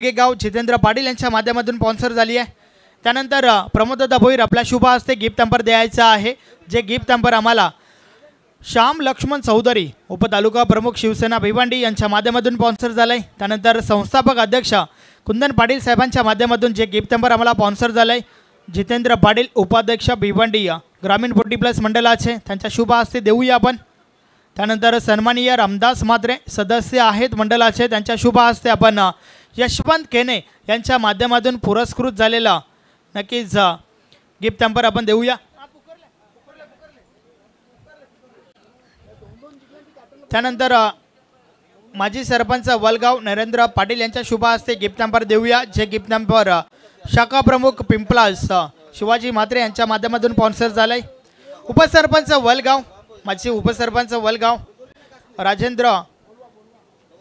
गाव जितेंद्र पाटील यांच्या माध्यमातून स्पॉन्सर झाली आहे। त्यानंतर प्रमोद भोईर आपल्या शुभ हस्ते गिफ्ट हॅम्पर द्यायचा आहे, जे गिफ्ट हॅम्पर आम्हाला श्याम लक्ष्मण चौधरी उपतालुका प्रमुख शिवसेना भिवंडी यांच्या माध्यमातून स्पॉन्सर झालंय। त्यानंतर संस्थापक अध्यक्ष कुंदन पाटील साहेबांच्या माध्यमातून जे गिफ्ट हॅम्पर आम्हाला स्पॉन्सर झालंय, जितेंद्र पाटील उपाध्यक्ष भिवंडी ग्रामीण 40+ मंडळाचे त्यांच्या शुभ हस्ते देऊया आपण। त्यानंतर सन्माननीय रामदास म्हात्रे सदस्य आहेत मंडळाचे, त्यांच्या शुभ हस्ते आपण यशवंत केने यांच्या माध्यमातून पुरस्कृत झालेला नक्कीच गिफ्ट हॅम्पर आपण देऊया। त्यानंतर माजी सरपंच वलगाव नरेंद्र पाटील यांच्या शुभ हस्ते गिफ्ट हॅम्पर देऊया, जे गिफ्ट हॅम्पर शाखा प्रमुख पिंपलास शिवाजी म्हात्रे यांच्या माध्यमातून स्पॉन्सर झालंय। उपसरपंच वलगाव माजी उपसरपंच वलगाव राजेंद्र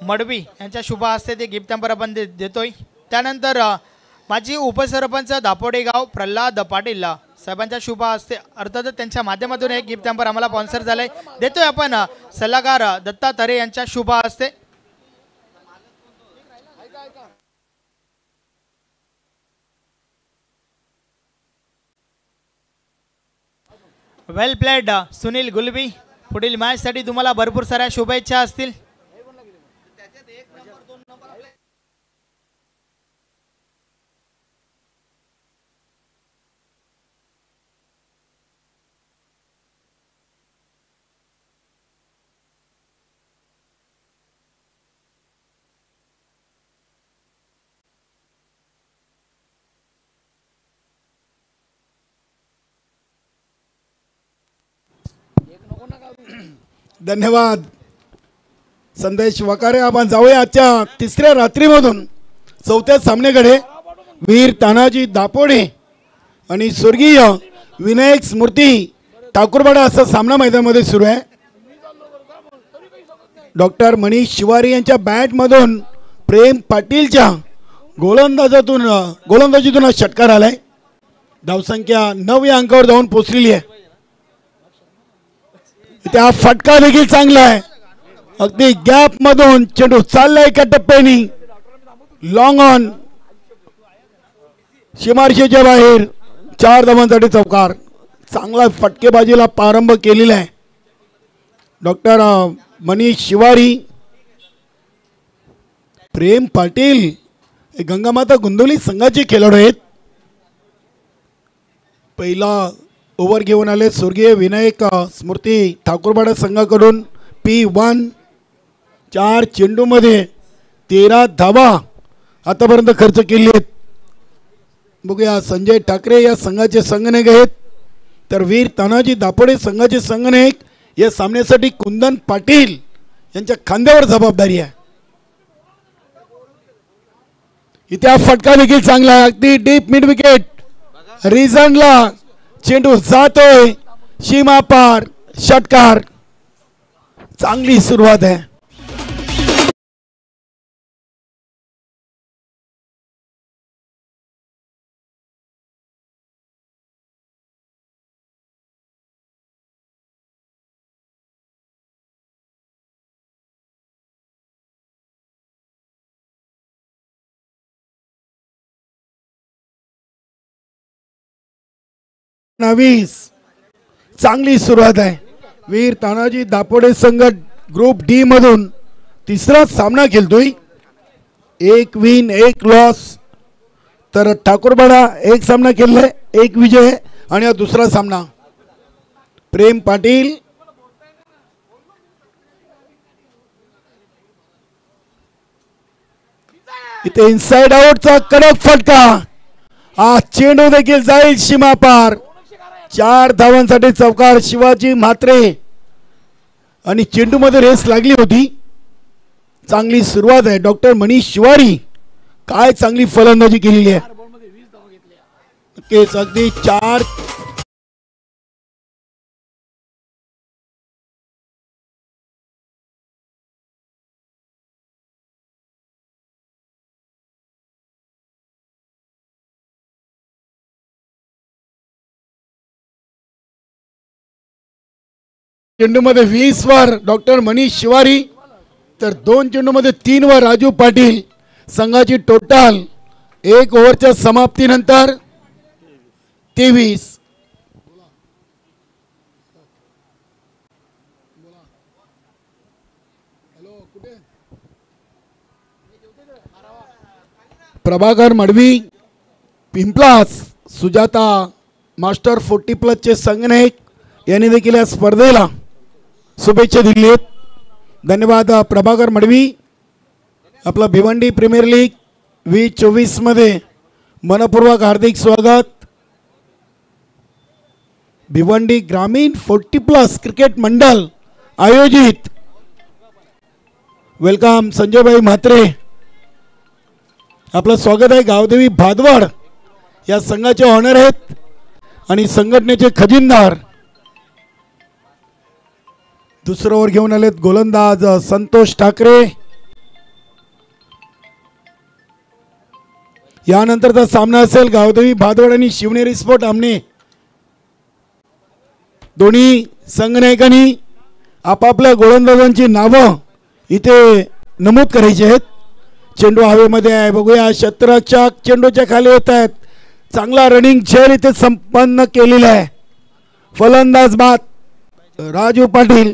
मडवी यांच्या शुभ हस्ते ते गिफ्ट हॅम्पर आपण देतोय। त्यानंतर माजी उपसरपंच दापोडे गाव प्रल्हाद पाटील साहेबांच्या शुभ हस्ते अर्थातच त्यांच्या माध्यमातून एक गिफ्ट हॅम्पर आम्हाला स्पॉन्सर झालंय, देतोय आपण सल्लागार दत्ता तरे यांच्या शुभ हस्ते। वेल प्लेड सुनील गुलबी, पुढील मॅच साठी तुम्हाला भरपूर साऱ्या शुभेच्छा असतील। धन्यवाद संदेश वकारे। आपण जाऊया आजच्या तिसऱ्या रात्रीमधून चौथ्या सामन्याकडे। वीर तानाजी दापोडे आणि स्वर्गीय विनायक स्मृती ठाकूरवाडा असा सामना मैदानामध्ये सुरू आहे। डॉक्टर मनीष शिवारी यांच्या बॅटमधून प्रेम पाटीलच्या गोलंदाजीतून हा षटकार आलाय। धावसंख्या 9 या अंकावर जाऊन पोहोचलेली आहे। त्या फटका देखील चांगला आहे, अगदी गॅप मधून चेंडू चाललाय एका टप्प्याने लॉंग ऑन सीमारेषेच्या बाहेर 4 धावांसाठी चौकार। चांगला फटकेबाजीला प्रारंभ केलेला आहे डॉक्टर मनीष शिवारी। प्रेम पाटील गंगामाता गोंदिवली संघाचे खेळाडू आहेत। पहिला ओव्हर घेऊन आले स्वर्गीय विनायक स्मृती ठाकूरवाडा संघाकडून P1। 4 चेंडूमध्ये 13 धावा आतापर्यंत खर्च केले आहेत। बघूया संजय ठाकरे या संघाचे संघनायक आहेत, तर वीर तानाजी दापोडे संघाचे संघनायक या सामन्यासाठी कुंदन पाटील यांच्या खांद्यावर जबाबदारी आहे। इथे हा फटका देखील चांगला आहे, अगदी डीप मिड विकेट रिझनला चेंडू जातोय सीमा पार षटकार। चांगली सुरुवात आहे। चांगली सुरुवात आहे। वीर तानाजी दापोडे संघ ग्रुप डी मधून तिसरा सामना खेळतोय। 1 विन 1 लॉस, तर ठाकूरवाडा 1 सामना खेळलाय 1 विजय आणि हा दुसरा सामना। प्रेम पाटील इथे इनसाइड आउटचा कडक फटका, हा चेंडू देखील जाईल सीमा पार। 4 धावांसाठी चौकार शिवाजी म्हात्रे आणि चेंडू मध्ये रेस लागली होती। चांगली सुरुवात आहे डॉक्टर मनीष शिवारी, काय चांगली फलंदाजी केलेली आहे। अगदी 4 चेंडूमध्ये 20 वर डॉक्टर मनीष शिवारी, तर 2 चेंडूमध्ये 3 वर राजू पाटील संघाची टोटल 1 ओव्हरच्या समाप्तीनंतर 23. प्रभाकर मडवी पिंपलास सुजाता मास्टर 40+ चे संगणक यांनी देखील या स्पर्धेला शुभेच्छा दिल्या आहेत. धन्यवाद प्रभाकर मडवी. आपला भिवंडी प्रीमियर लीग 2024 मध्ये मनपूर्वक हार्दिक स्वागत. भिवंडी ग्रामीण 40+ क्रिकेट मंडळ आयोजित वेलकम संजयभाई म्हात्रे. आपलं स्वागत आहे. गावदेवी भादवड या संघाचे ऑनर आहेत आणि संघटनेचे खजिनदार. दुसरं ओव्हर घेऊन आलेत गोलंदाज संतोष ठाकरे. यानंतरचा सामना असेल गावदेवी भादवड आणि शिवनेरी स्पोर्ट आमने. दोन्ही संघनायकांनी आपापल्या गोलंदाजांची नावं इथे नमूद करायची आहेत. चेंडू हवेमध्ये आहे. बघूया शतरक्षक चेंडूच्या खाली येत आहेत. चांगला रनिंग खेळ इथे संपन्न केलेला आहे. फलंदाज बाद राजू पाटील.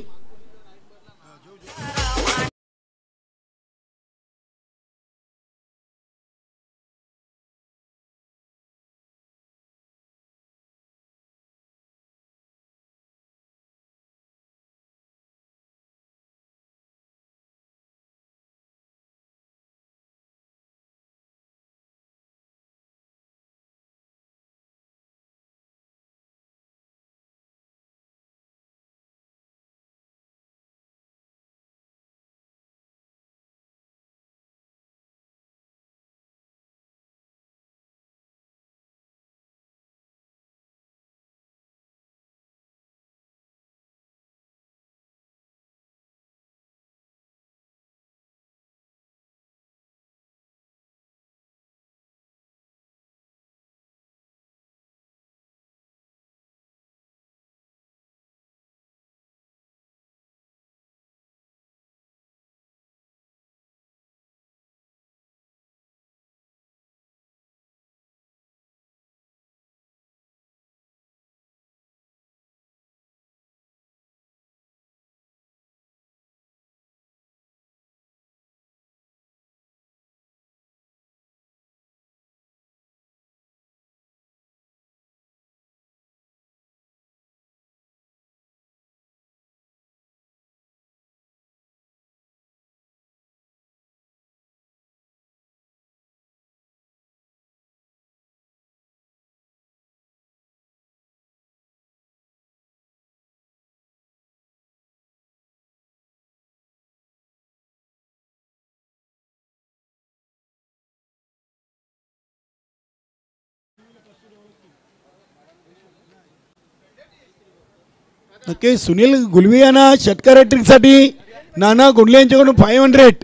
नक्की सुनील गुलवी यांना षटकार हॅट्रिकसाठी नाना गुंडले यांच्याकडून 500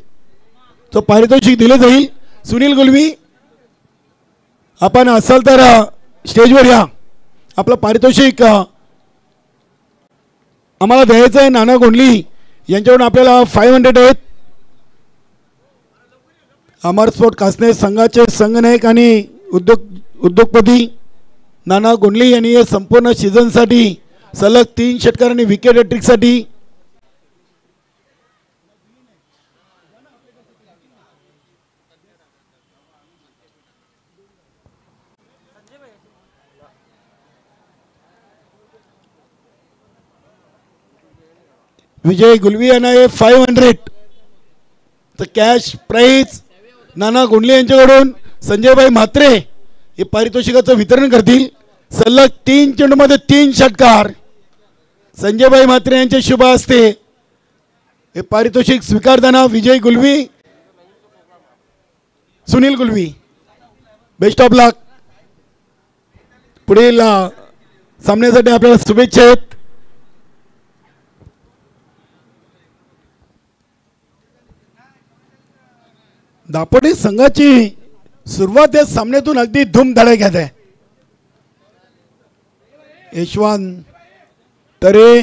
तो पारितोषिक दिले जाईल. सुनील गुलवी आपण असाल तर स्टेजवर या. आपलं पारितोषिक आम्हाला द्यायचं आहे. नाना गुंडली यांच्याकडून आपल्याला 500 आहेत. अमर स्पोर्ट कासने संघाचे संघनायक आणि उद्योगपती नाना गुंडली यांनी या संपूर्ण सीझनसाठी सलग 3 षटकार आणि विकेट हॅट्रिकसाठी विजय गुलवी यांना 500 तर कॅश प्राइज नाना गुंडले यांच्याकडून संजयभाई म्हात्रे हे पारितोषिकाचं वितरण करतील. सलग 3 चेंडूमध्ये 3 षटकार. संजयभाई म्हात्रे यांचे शुभ हस्ते हे पारितोषिक स्वीकारताना विजय गुलवी सुनील गुलवी बेस्ट ऑफ लक. पुढील सामन्यासाठी आपल्याला शुभेच्छा आहेत. दापोडी संघाची सुरुवात या सामन्यातून अगदी धूमधडाक्यात आहे. यशवंत तरे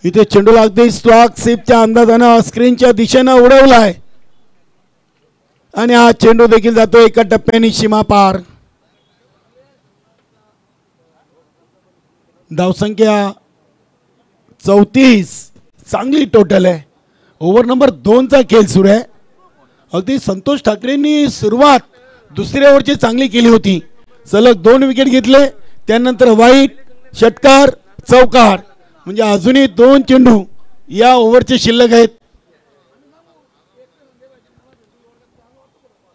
इथे चेंडूला अगदी स्लॉक सिपच्या अंदाजानं स्क्रीनच्या दिशेनं उडवलाय. आणि हा चेंडू देखील जातो एका टप्प्याने सीमा पार. धावसंख्या 34. चांगली टोटल आहे. ओव्हर नंबर 2चा खेळ सुरू आहे. अगदी संतोष ठाकरेंनी सुरुवात दुसऱ्या ओव्हरची चांगली केली होती. सलग 2 विकेट घेतले. त्यानंतर वाईट, षटकार, चौकार, म्हणजे अजूनही 2 चेंडू या ओव्हरचे शिल्लक आहेत.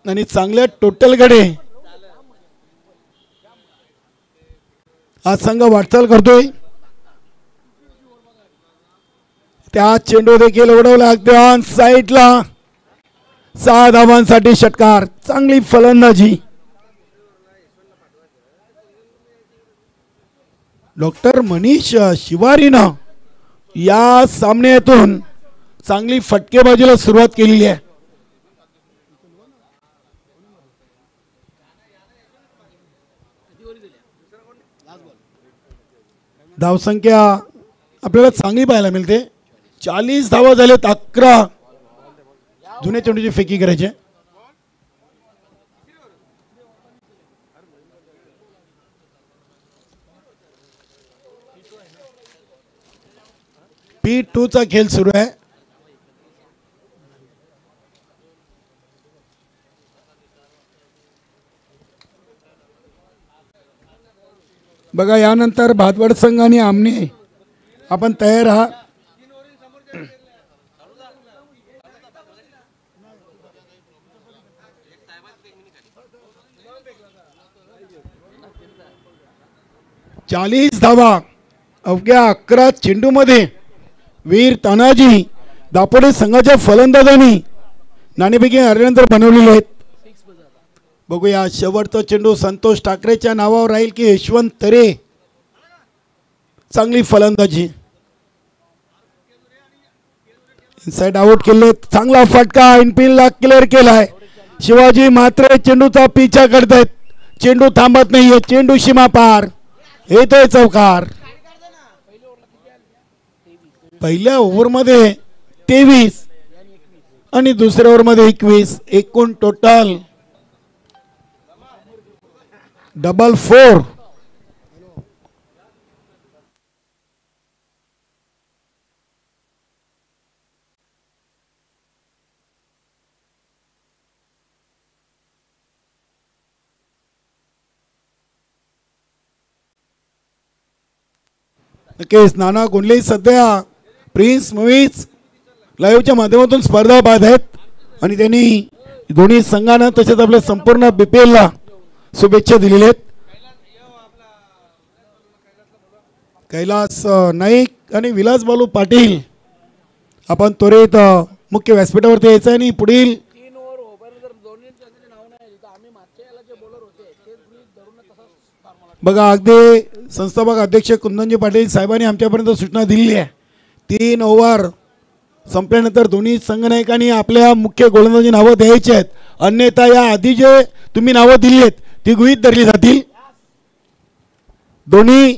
आणि चांगल्या टोटलकडे हा संघ वाटचाल करतोय. त्या चेंडू देखील उडवला अगदी ऑन साईडला. 6 धावांसाठी षटकार. चांगली फलंदाजी. डॉक्टर मनीष शिवारीनं या सामन्यातून चांगली फटकेबाजीला सुरुवात केलेली आहे. धावसंख्या आपल्याला चांगली पाहायला मिळते. 40 धावा झालेत. 11 जुन्या चेंडूची फेकी करायची. P2 चा खेळ सुरू आहे. बघा यानंतर भातवड संघ आणि आमने आपण तयार आहात. चाळीस धावा अवघ्या 11 चेंडूमध्ये वीर तानाजी दापोडे संघाच्या फलंदाजांनी नाणेफेकी हरल्यानंतर बनवलेले आहेत. बघूया शेवटचा चेंडू संतोष ठाकरेच्या नावावर राहील की यशवंत तरे. चांगली फलंदाजी. इनसाइड आउट केले. चांगला फटका इनफिल्डला क्लिअर केलाय. शिवाजी मात्र चेंडूचा पिछा करतायत. चेंडू थांबत नाहीये. चेंडू सीमा पार. येतोय चौकार. पहिल्या ओव्हरमध्ये 23 आणि दुसऱ्या ओव्हरमध्ये 21. एकूण टोटल डबल 4. नक्कीच नाना गुंडले सध्या प्रिन्स मूवीज लाईव्हच्या माध्यमातून स्पर्धा पाहत आहेत आणि त्यांनी दोन्ही संघानं तसेच आपल्या संपूर्ण बीपीएलला शुभेच्छा दिलेल्या आहेत. कैलास नाईक आणि विलास बालू पाटील आपण त्वरित मुख्य व्यासपीठावरती यायचं आणि पुढील बघा अगदी संस्थापक अध्यक्ष कुंदनजी पाटील साहेबांनी आमच्यापर्यंत सूचना दिलेली आहे. 3 ओव्हर संपल्यानंतर दोन्ही संघनायकांनी आपल्या मुख्य गोलंदाजी नावं द्यायची आहेत. अन्यथा या आधी जे तुम्ही नावं दिली आहेत ती गृहीत धरली जातील. दोन्ही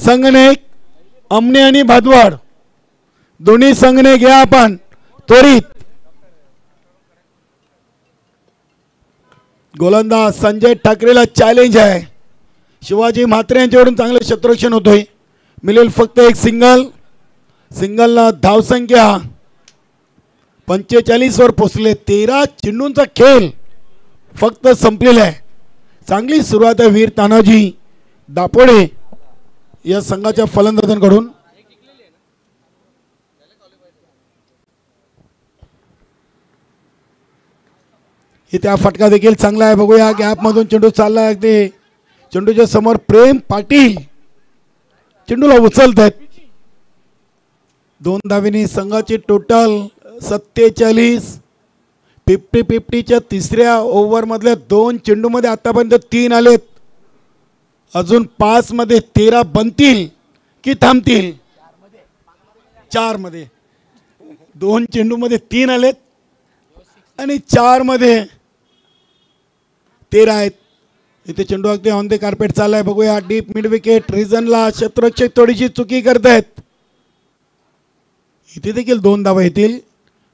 संघनायक अमने आणि भातवाड दोन्ही संघनायक घ्या आपण त्वरित. गोलंदाज संजय ठाकरेला चॅलेंज आहे. शिवाजी म्हात्रे यांच्याकडून चांगलं क्षेत्ररक्षण होतोय. मिळेल फक्त एक सिंगल. सिंगलला धावसंख्या 45 वर पोहोचले. 13 चेंडूंचा खेळ फक्त संपलेला आहे. चांगली सुरुवात आहे वीर तानाजी दापोडे या संघाच्या फलंदाजांकडून. इथे फटका देखील चांगला आहे. बघूया गॅप मधून चेंडू चालला आहे. अगदी चेंडूच्या समोर प्रेम पाटील चेंडूला उचलत आहेत. 2 धावेनी संघाची टोटल 47. 50-50च्या तिसऱ्या ओव्हर मधल्या 2 चेंडूमध्ये आतापर्यंत 3 आलेत. अजून 5 मध्ये 13 बनतील की थांबतील. 4 मध्ये 2 चेंडूमध्ये 3 आलेत आणि 4 मध्ये 13 आहेत. इथे चेंडू अगदी ऑन द कार्पेट चाललाय. बघूया डीप मिड विकेट रिजनला क्षेत्ररक्षक थोडीशी चुकी करतायत. इथे देखील 2 धावा येतील.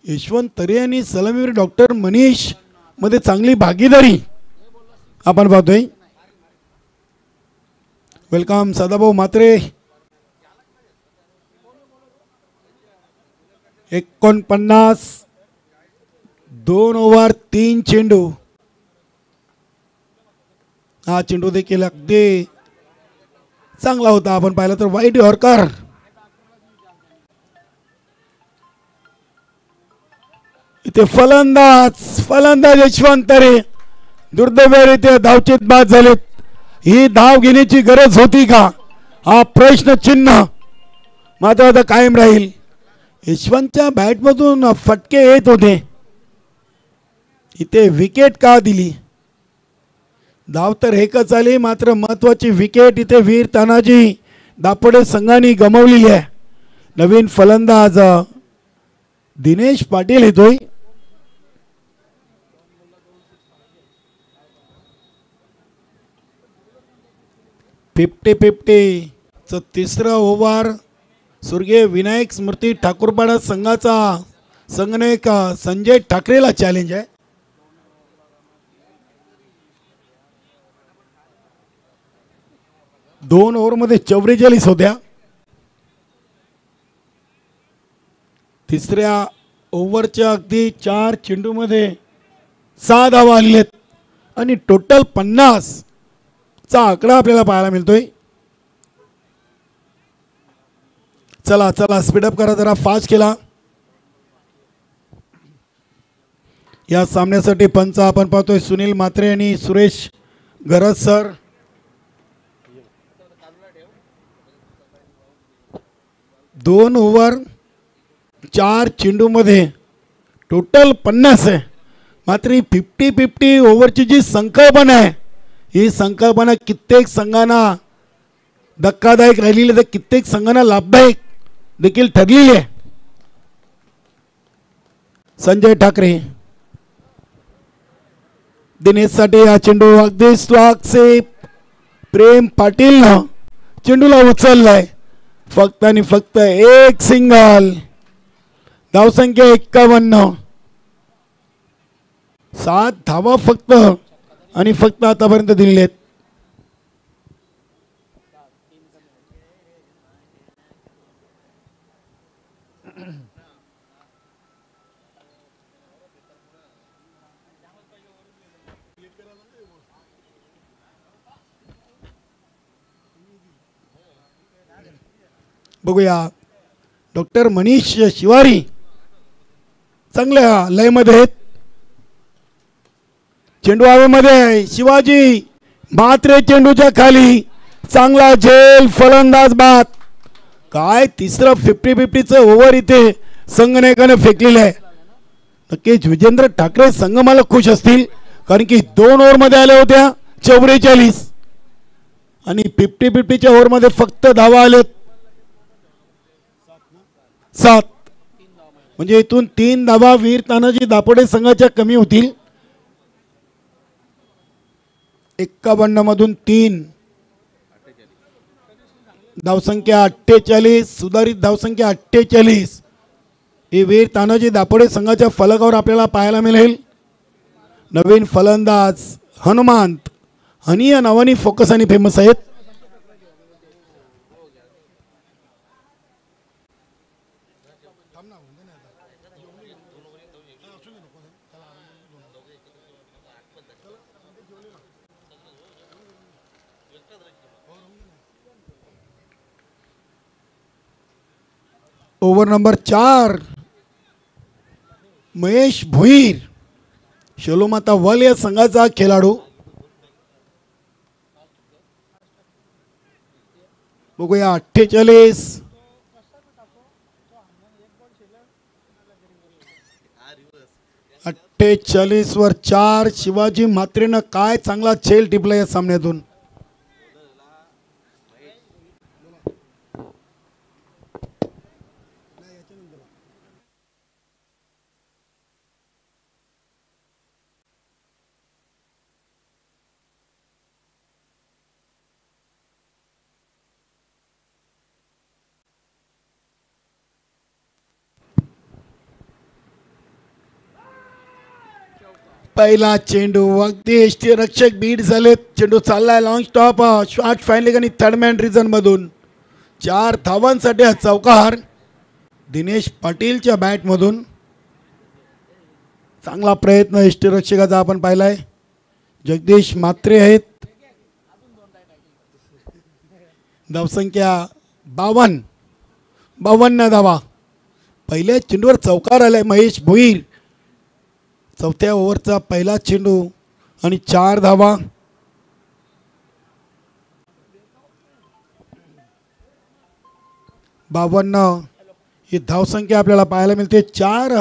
यशवंत तरे आणि सलामीवीर डॉक्टर मनीष मध्ये चांगली भागीदारी आपण पाहतोय. वेलकम सदाभाऊ म्हात्रे. 49 2 ओव्हर 3 चेंडू. हा चेंडू देखील अगदी चांगला होता. आपण पाहिलं तर वाईट हॉर्कर. इथे फलंदाज यशवंत तरे दुर्दैवाने धावचेत बाद झालेत. ही धाव घेण्याची गरज होती का, हा प्रश्न चिन्ह मात्र आता कायम राहील. यशवंतच्या बॅटमधून फटके येत होते. इथे विकेट का दिली. धाव तर एकच आली, मात्र महत्वाची विकेट इथे वीर तानाजी दापोडे संघाने गमावलेली आहे. नवीन फलंदाज दिनेश पाटील येतोय. च तिसरा ओव्हर स्वर्गीय विनायक स्मृती ठाकूरपाडा संघाचा संघनायक संजय ठाकरेला चॅलेंज आहे. दोन ओव्हरमध्ये 44 होत्या. तिसऱ्या ओव्हरच्या अगदी 4 चेंडूमध्ये 6 धावा आलेत आणि टोटल 50 चा आकडा आपल्याला पाहायला मिळतोय. चला चला स्पीडअप करा जरा, फास्ट केला. या सामन्यासाठी पंच आपण पाहतोय सुनील म्हात्रे आणि सुरेश गरज सर. दोन ओव्हर 4 चेंडूमध्ये टोटल 50 आहे. मात्र ही 50-50 ओव्हरची जी संकल्पना आहे, ही संकल्पना कित्येक संघांना धक्कादायक राहिलेली, तर कित्येक संघांना लाभदायक देखील ठरलेली आहे. संजय ठाकरे दिनेशसाठी हा चेंडू अगदी स्लॉग से प्रेम पाटीलनं चेंडूला उचललाय. फक्त आणि फक्त एक सिंगल. धावसंख्या 51. 7 धावा फक्त आणि फक्त आतापर्यंत दिलेले आहेत. बघूया डॉक्टर मनीष शिवारी चांगल्या लयमध्ये आहेत. चेंडू हवेमध्ये. शिवाजी म्हात्रे चेंडूच्या खाली चांगला झेल. फलंदाज बाद. काय तिसरं 50-50चं ओव्हर इथे संघनायकाने फेकलेलं आहे. नक्कीच विजेंद्र ठाकरे संघ मला खुश असतील, कारण की 2 ओव्हरमध्ये आल्या होत्या 44 आणि 50-50च्या ओव्हरमध्ये फक्त धावा आलेत 7. म्हणजे इथून 3 धावा वीर तानाजी दापोडे संघाच्या कमी होतील. 51 मधून 3. धावसंख्या 48. सुधारित धावसंख्या 48 ही वीर तानाजी दापोडे संघाच्या फलकावर आपल्याला पाहायला मिळेल. नवीन फलंदाज हनुमंत हनी या नावाने फोकस आणि फेमस आहेत. ओव्हर नंबर 4 महेश भोईर शोलोमाता वल या संघाचा खेळाडू. बघूया 48. 48 वर 4. शिवाजी म्हात्रेनं काय चांगला झेल टिपला या सामन्यातून. पहिला चेंडू अगदी यष्टीरक्षक बीट झालेत. चेंडू चाललाय लॉंग स्टॉप शॉट फाईनली आणि थर्ड मॅन रिझन मधून 4 धावांसाठी हा चौकार दिनेश पाटीलच्या बॅटमधून. चांगला प्रयत्न यष्टीरक्षकाचा आपण पाहिलाय. जगदीश म्हात्रे आहेत. धावसंख्या 52 धावा. पहिल्या चेंडूवर चौकार आलाय महेश भोईर. चौथ्या ओव्हरचा पहिला चेंडू आणि 4 धावा. ही धावसंख्या आपल्याला पाहायला मिळते 4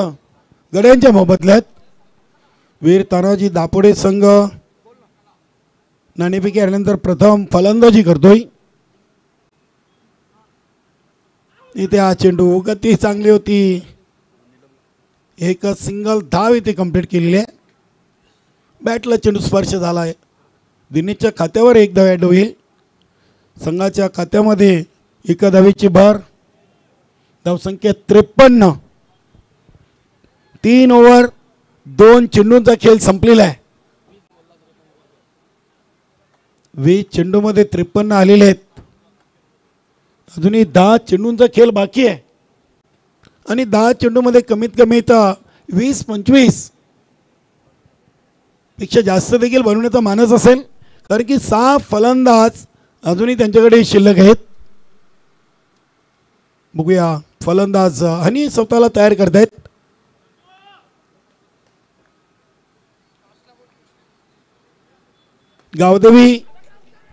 गड्यांच्या मोबदल्यात. वीर तानाजी दापोडे संघ नाणेफेकी आल्यानंतर प्रथम फलंदाजी करतोय. इथे हा चेंडू गती चांगली होती. एक सिंगल धाव इथे कंप्लीट केलेली आहे. बॅटला चेंडू स्पर्श झाला आहे. दिनेशच्या खात्यावर एक धाव ॲड होईल. संघाच्या खात्यामध्ये एका धावेची भर. धावसंख्या 53. 3 ओव्हर 2 चेंडूंचा खेळ संपलेला आहे. 20 चेंडूमध्ये 53 आलेले आहेत. अजूनही 10 चेंडूंचा खेळ बाकी आहे आणि 10 चेंडूमध्ये कमीत कमी 20-25 पेक्षा जास्त देखील बनवण्याचा मानस असेल. कारण की 6 फलंदाज अजूनही त्यांच्याकडे शिल्लक आहेत. बघूया फलंदाज हनी स्वतःला तयार करतायत. गावदेवी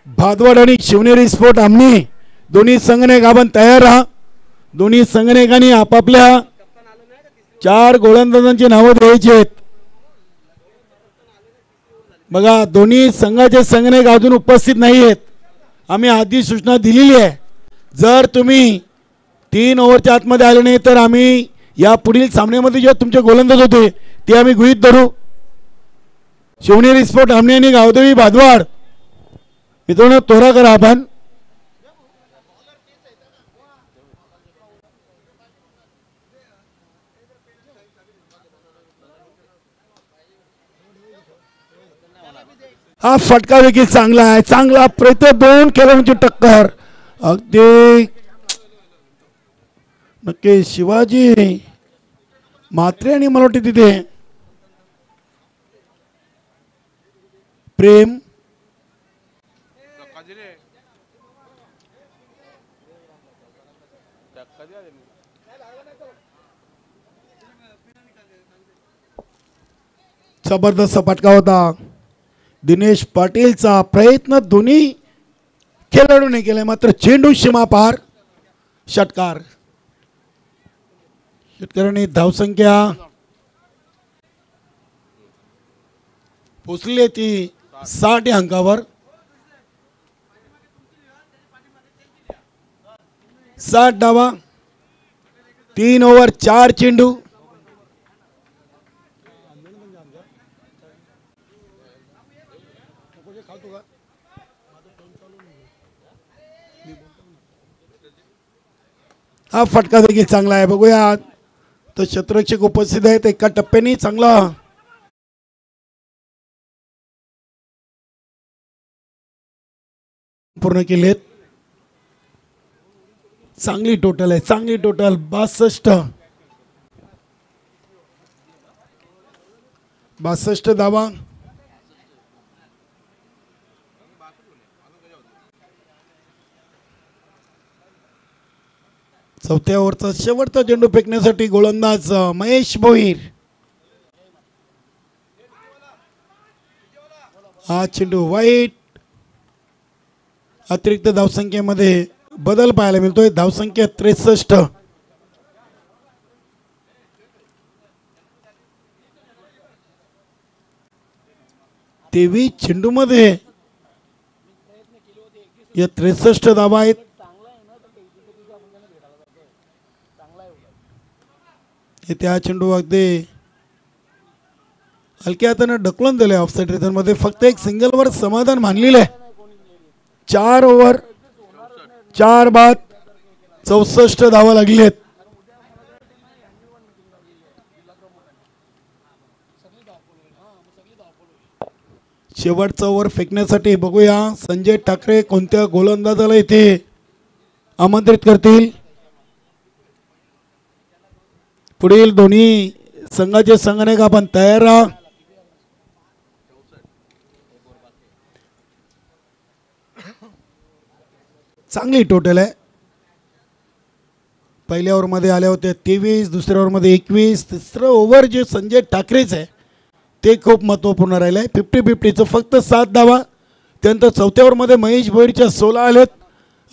भादवाड आणि शिवनेरी स्पोर्ट आमनी दोन्ही संघनायक आपण तयार राहा. दोन्ही संघनायकांनी आपापल्या 4 गोलंदाजांची नावं द्यायची आहेत. बघा दोन्ही संघाचे संघनायक अजून उपस्थित नाही आहेत. आम्ही आधी सूचना दिलेली आहे. जर तुम्ही 3 ओव्हरच्या आतमध्ये आले नाही तर आम्ही या पुढील सामन्यामध्ये जे तुमचे गोलंदाज होते ते आम्ही गृहीत धरू. शिवनेरी स्पोर्ट आमने आणि गावदेवी भादवाड मित्रांनो तोरा करा आपण. हा फटका देखील चांगला आहे. चांगला प्रयत्न. 2 खेळाडूंची टक्कर. अगदी नक्की शिवाजी म्हात्रे आणि मला वाटते तिथे प्रेम जबरदस्त फटका होता. दिनेश पाटीलचा प्रयत्न दोन्ही खेळाडूने केलाय मात्र चेंडू सीमा पार. षटकार. षटकाराने धावसंख्या पोचली ती 60 या अंकावर. 60 धावा. 3 ओव्हर 4 चेंडू. हा फटका देखील चांगला आहे. बघूया तर क्षेत्ररक्षक उपस्थित आहेत. एका टप्प्याने चांगला पूर्ण केलेत. चांगली टोटल आहे. चांगली टोटल 62 धावा. चौथ्या ओव्हरचा शेवटचा चेंडू फेकण्यासाठी गोलंदाज महेश भोईर. हा चेंडू वाईट. अतिरिक्त धावसंख्येमध्ये बदल पाहायला मिळतोय. धावसंख्या 63. तेवीस चेंडूमध्ये या 63 धावा आहेत. त्या चेंडू अगदी हलक्या हाताने ढकलून दिले ऑफसाइड रिझन मध्ये. फक्त एक सिंगलवर समाधान मानलेलं आहे. 4 ओव्हर 4 बाद 64 धावा लागली आहेत. शेवटचा ओव्हर फेकण्यासाठी बघूया संजय ठाकरे कोणत्या गोलंदाजाला इथे आमंत्रित करतील. पुढील दोन्ही संघाचे संघनायक आपण तयार राहा. चांगली टोटल आहे. पहिल्या ओव्हरमध्ये आल्या होत्या 23, दुसऱ्या ओव्हरमध्ये 21. तिसरं ओव्हर जे संजय ठाकरेच आहे ते खूप महत्त्वपूर्ण राहिलं आहे. 50-50चं फक्त 7 धावा. त्यानंतर चौथ्या ओव्हरमध्ये महेश भोईरच्या 16 आलेत.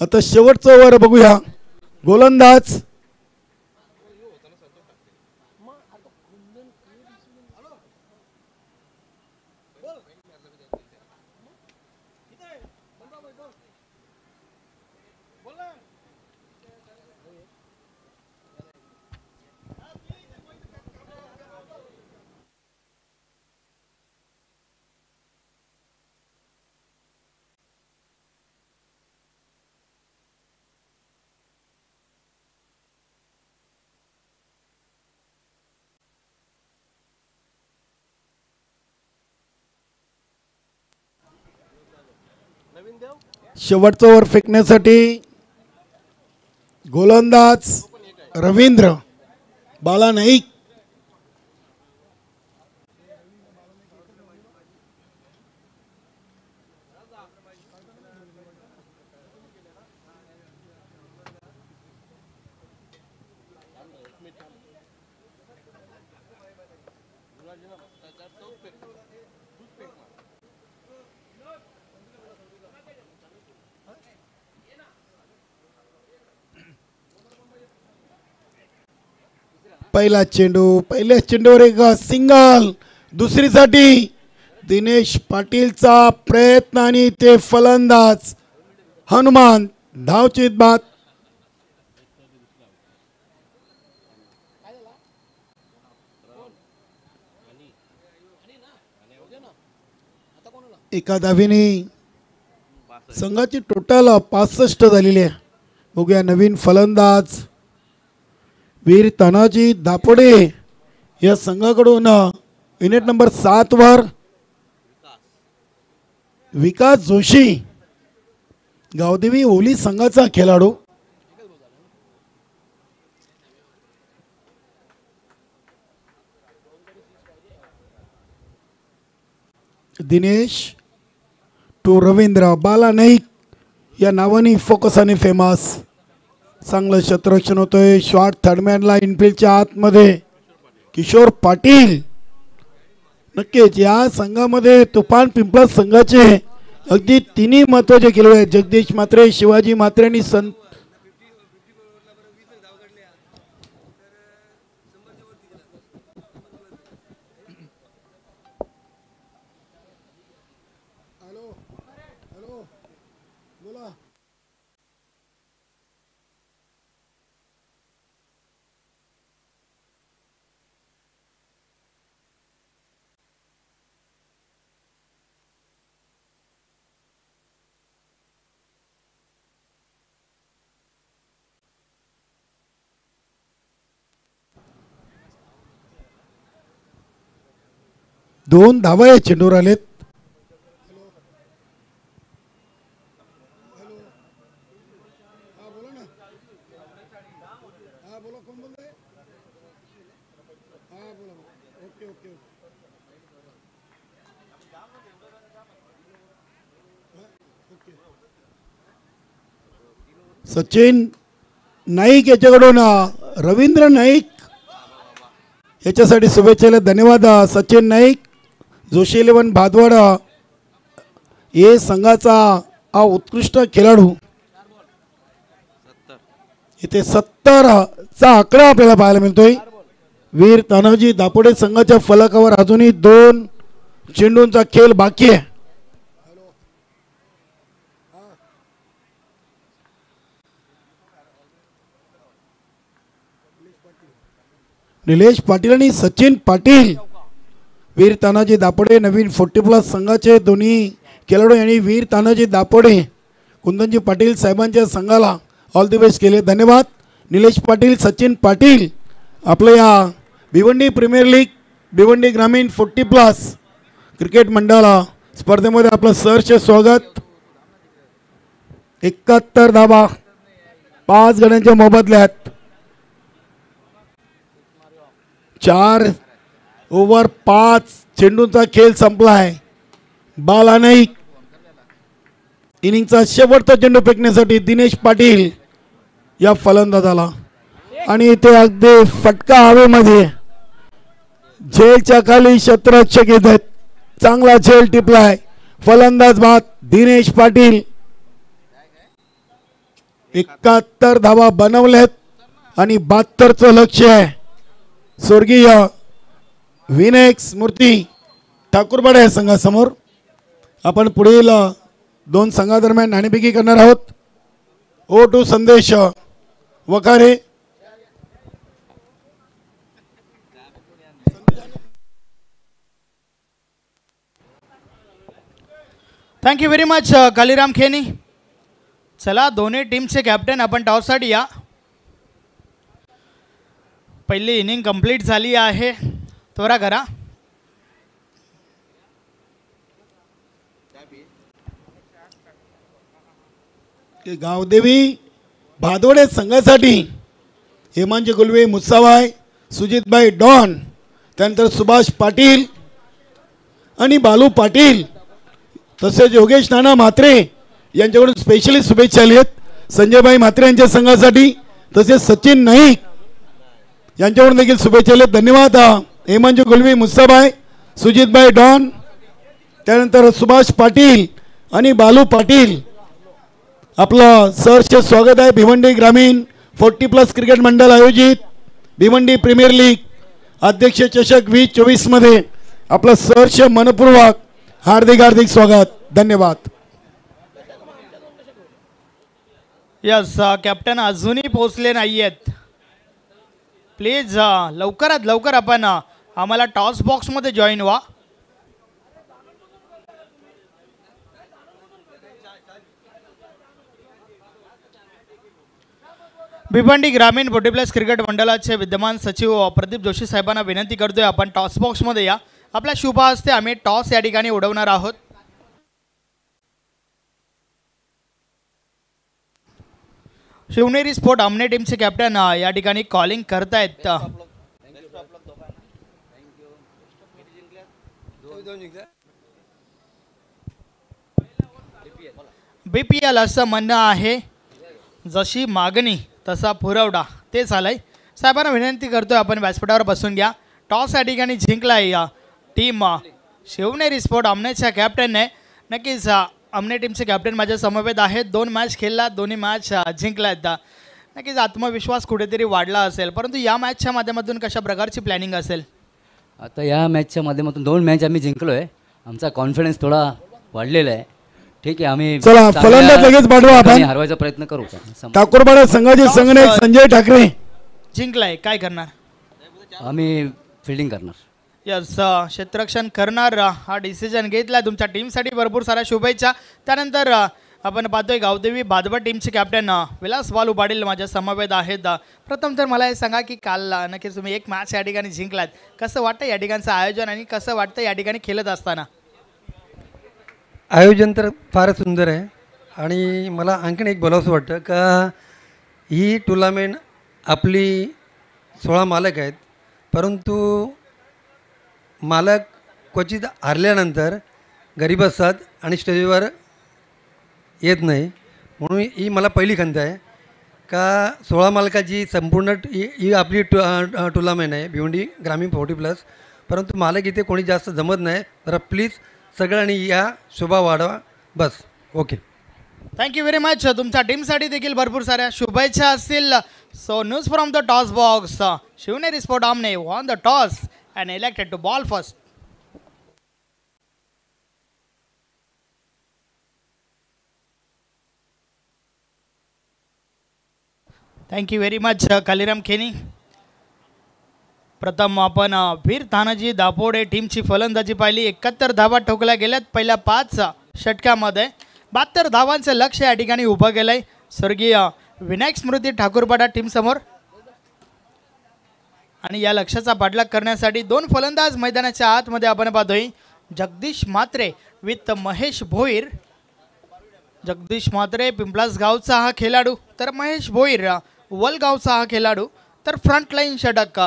आता शेवटचं ओव्हर बघूया. गोलंदाज शेवटचा ओव्हर फेकण्यासाठी गोलंदाज रवींद्र बाला नाईक. पहिला चेंडू, पहिल्या चेंडूवर एक सिंगल. दुसरीसाठी दिनेश पाटीलचा प्रयत्न आणि ते फलंदाज हनुमान धावचीत बाद. एका धावेने संघाची टोटल 65 झालेली आहे. बघूया नवीन फलंदाज वीर तानाजी दापोडे या संघाकडून युनिट नंबर 7 वर विकास जोशी गावदेवी ओली संघाचा खेळाडू. दिनेश टू रवींद्र बाला नाईक या नावाने फोकस आणि फेमस. चांगलं क्षेत्ररक्षण होतोय. शॉट थर्डमॅनला इनफिल्डच्या आतमध्ये किशोर पाटील. नक्कीच या संघामध्ये तुफान पिंपळस संघाचे अगदी तिन्ही महत्वाचे खेळाडू आहेत. जगदीश म्हात्रे, शिवाजी म्हात्रे आणि दोन धावा या चेंडूवर आलेत. सचिन नाईक याच्याकडून रवींद्र नाईक याच्यासाठी शुभेच्छा. धन्यवाद सचिन नाईक. जोशी 11 भादवाड हे संघाचा हा उत्कृष्ट खेळाडू. इथे 70चा आकडा आपल्याला पाहायला मिळतोय. वीर तानाजी दापोडे संघाच्या फलकावर अजूनही 2 चेंडूंचा खेळ बाकी आहे. निलेश पाटील आणि सचिन पाटील वीर तानाजी दापोडे नवीन 40+ संघाचे दोन्ही खेळाडू यांनी वीर तानाजी दापोडे कुंदनजी पाटील साहेबांच्या संघाला ऑल द बेस्ट केले. धन्यवाद निलेश पाटील, सचिन पाटील. आपल्या या भिवंडी प्रीमियर लीग भिवंडी ग्रामीण 40+ क्रिकेट मंडळाला स्पर्धेमध्ये आपलं सहर्ष स्वागत. 71 धावा 5 गड्यांच्या मोबदल्यात. 4 ओव्हर 5 चेंडूंचा खेळ संपलाय. बाल अनेक इनिंगचा शेवटचा चेंडू फेकण्यासाठी दिनेश पाटील या फलंदाजाला आणि ते अगदी फटका हवेमध्ये झेलच्या खाली क्षेत्ररक्षक येत आहेत. चांगला झेल टिपलाय. फलंदाज बाद दिनेश पाटील. 71 धावा बनवल्यात आणि 72चं लक्ष आहे. स्वर्गीय विनायक स्मृती ठाकूरबाडे या संघासमोर. आपण पुढील 2 संघादरम्यान नाणेफेकी करणार आहोत. O2 Sandesh Wakare. Thank you very much Kaliram Kheni. चला दोन्ही टीमचे कॅप्टन आपण टॉससाठी या. पहिली इनिंग कंप्लीट झाली आहे. त्वरा करा. गावदेवी भादोडे संघासाठी हेमांजी गुलवे, मुसाबाई, सुजितबाई डॉन, त्यानंतर सुभाष पाटील आणि बालू पाटील तसेच योगेश नाना म्हात्रे यांच्याकडून स्पेशली शुभेच्छा आली आहेत. संजयबाई म्हात्रे यांच्या संघासाठी तसेच सचिन नाईक यांच्याकडून देखील शुभेच्छा आल्या. धन्यवाद. हेमांजी गुलवी, मुसाबाई, सुजितबाई डॉन, त्यानंतर सुभाष पाटील आणि बालू पाटील आपलं सहर्ष स्वागत आहे. भिवंडी ग्रामीण 40+ क्रिकेट मंडळ आयोजित भिवंडी प्रीमियर लीग अध्यक्ष चषक 2024 मध्ये आपलं सहर्ष मनपूर्वक हार्दिक स्वागत. धन्यवाद. यस कॅप्टन अजूनही पोहोचले नाही आहेत. प्लीज लवकरात लवकर आपण आम्हाला टॉस बॉक्समध्ये जॉईन व्हा. भिवंडी ग्रामीण 40+ क्रिकेट मंडळाचे विद्यमान सचिव प्रदीप जोशी साहेबांना विनंती करतोय आपण टॉस बॉक्समध्ये या. आपल्या शुभ हस्ते आम्ही टॉस या ठिकाणी उडवणार आहोत. शिवनेरी स्पोर्ट आमने टीमचे कॅप्टन या ठिकाणी कॉलिंग करतायत. BPL असं म्हणणं आहे, जशी मागणी तसा पुरवठा ते झालंय. साहेबांना विनंती करतोय आपण व्यासपीठावर बसून घ्या. टॉस या ठिकाणी जिंकलाय टीम शिवनेरी स्पोर्ट आमनेच्या कॅप्टनने. नक्कीच आमने टीमचे कॅप्टन माझ्या समवेत आहेत. 2 मॅच खेळला, दोन्ही मॅच जिंकल्यात. नक्कीच आत्मविश्वास कुठेतरी वाढला असेल, परंतु या मॅचच्या माध्यमातून कशा प्रकारची प्लॅनिंग असेल? आता या मॅचच्या माध्यमातून 2 मॅच आम्ही जिंकलो आहे. आमचा कॉन्फिडन्स थोडा वाढलेला आहे. ठीक आहे, आम्ही चला फलंदाज लगेच पाठवा. आपण हरवायचा प्रयत्न करू. ठाकूरबाडा संघाचे संघनायक संजय ठाकरे जिंकलाय, काय करणार? आम्ही फिल्डिंग करणार. यस क्षेत्ररक्षण करणार हा डिसिजन घेतला. तुमच्या टीमसाठी भरपूर साऱ्या शुभेच्छा. त्यानंतर आपण पाहतोय गावदेवी भादबा टीमचे कॅप्टन विलास बालू पाटील माझ्या समवेत आहेत. प्रथम तर मला हे सांगा की काल नक्कीच तुम्ही 1 मॅच या ठिकाणी जिंकलात. कसं वाटतं या ठिकाणचं आयोजन आणि कसं वाटतं या ठिकाणी खेळत असताना? आयोजन तर फारच सुंदर आहे आणि मला आणखीन एक बोलावंसं वाटतं का ही टुर्नामेंट आपली 16 मालक आहेत, परंतु मालक क्वचित हारल्यानंतर घरी बसतात आणि स्टेजवर येत नाही. म्हणून ही मला पहिली खंत आहे का 16 मालकाची संपूर्ण ही आपली टुर्नामेंट आहे भिवंडी ग्रामीण 40+, परंतु मालक इथे कोणी जास्त जमत नाही. तर प्लीज सगळ्यांनी या शोभा वाढवा बस. Okay, thank you very much. तुमच्या टीमसाठी देखील भरपूर साऱ्या शुभेच्छा असतील. So news from the toss box. Shivneri sport Aamne won the toss and elected to bowl first. Thank you very much Kaliram Kheni. प्रथम आपण वीर तानाजी दापोडे टीमची फलंदाजी पाहिली. 71 धावा ठोकल्या गेल्यात पहिल्या 5 षटकामध्ये. 72 धावांचं लक्ष या ठिकाणी उभं केलंय स्वर्गीय विनायक स्मृती ठाकूरपाडा टीम समोर. आणि या लक्ष्याचा पाठलाग करण्यासाठी 2 फलंदाज मैदानाच्या आतमध्ये आपण पाहतोय. जगदीश म्हात्रे विथ महेश भोईर. जगदीश म्हात्रे पिंपलास गावचा हा खेळाडू, तर महेश भोईर वलगावचा हा खेळाडू. तर फ्रंटलाईन षटक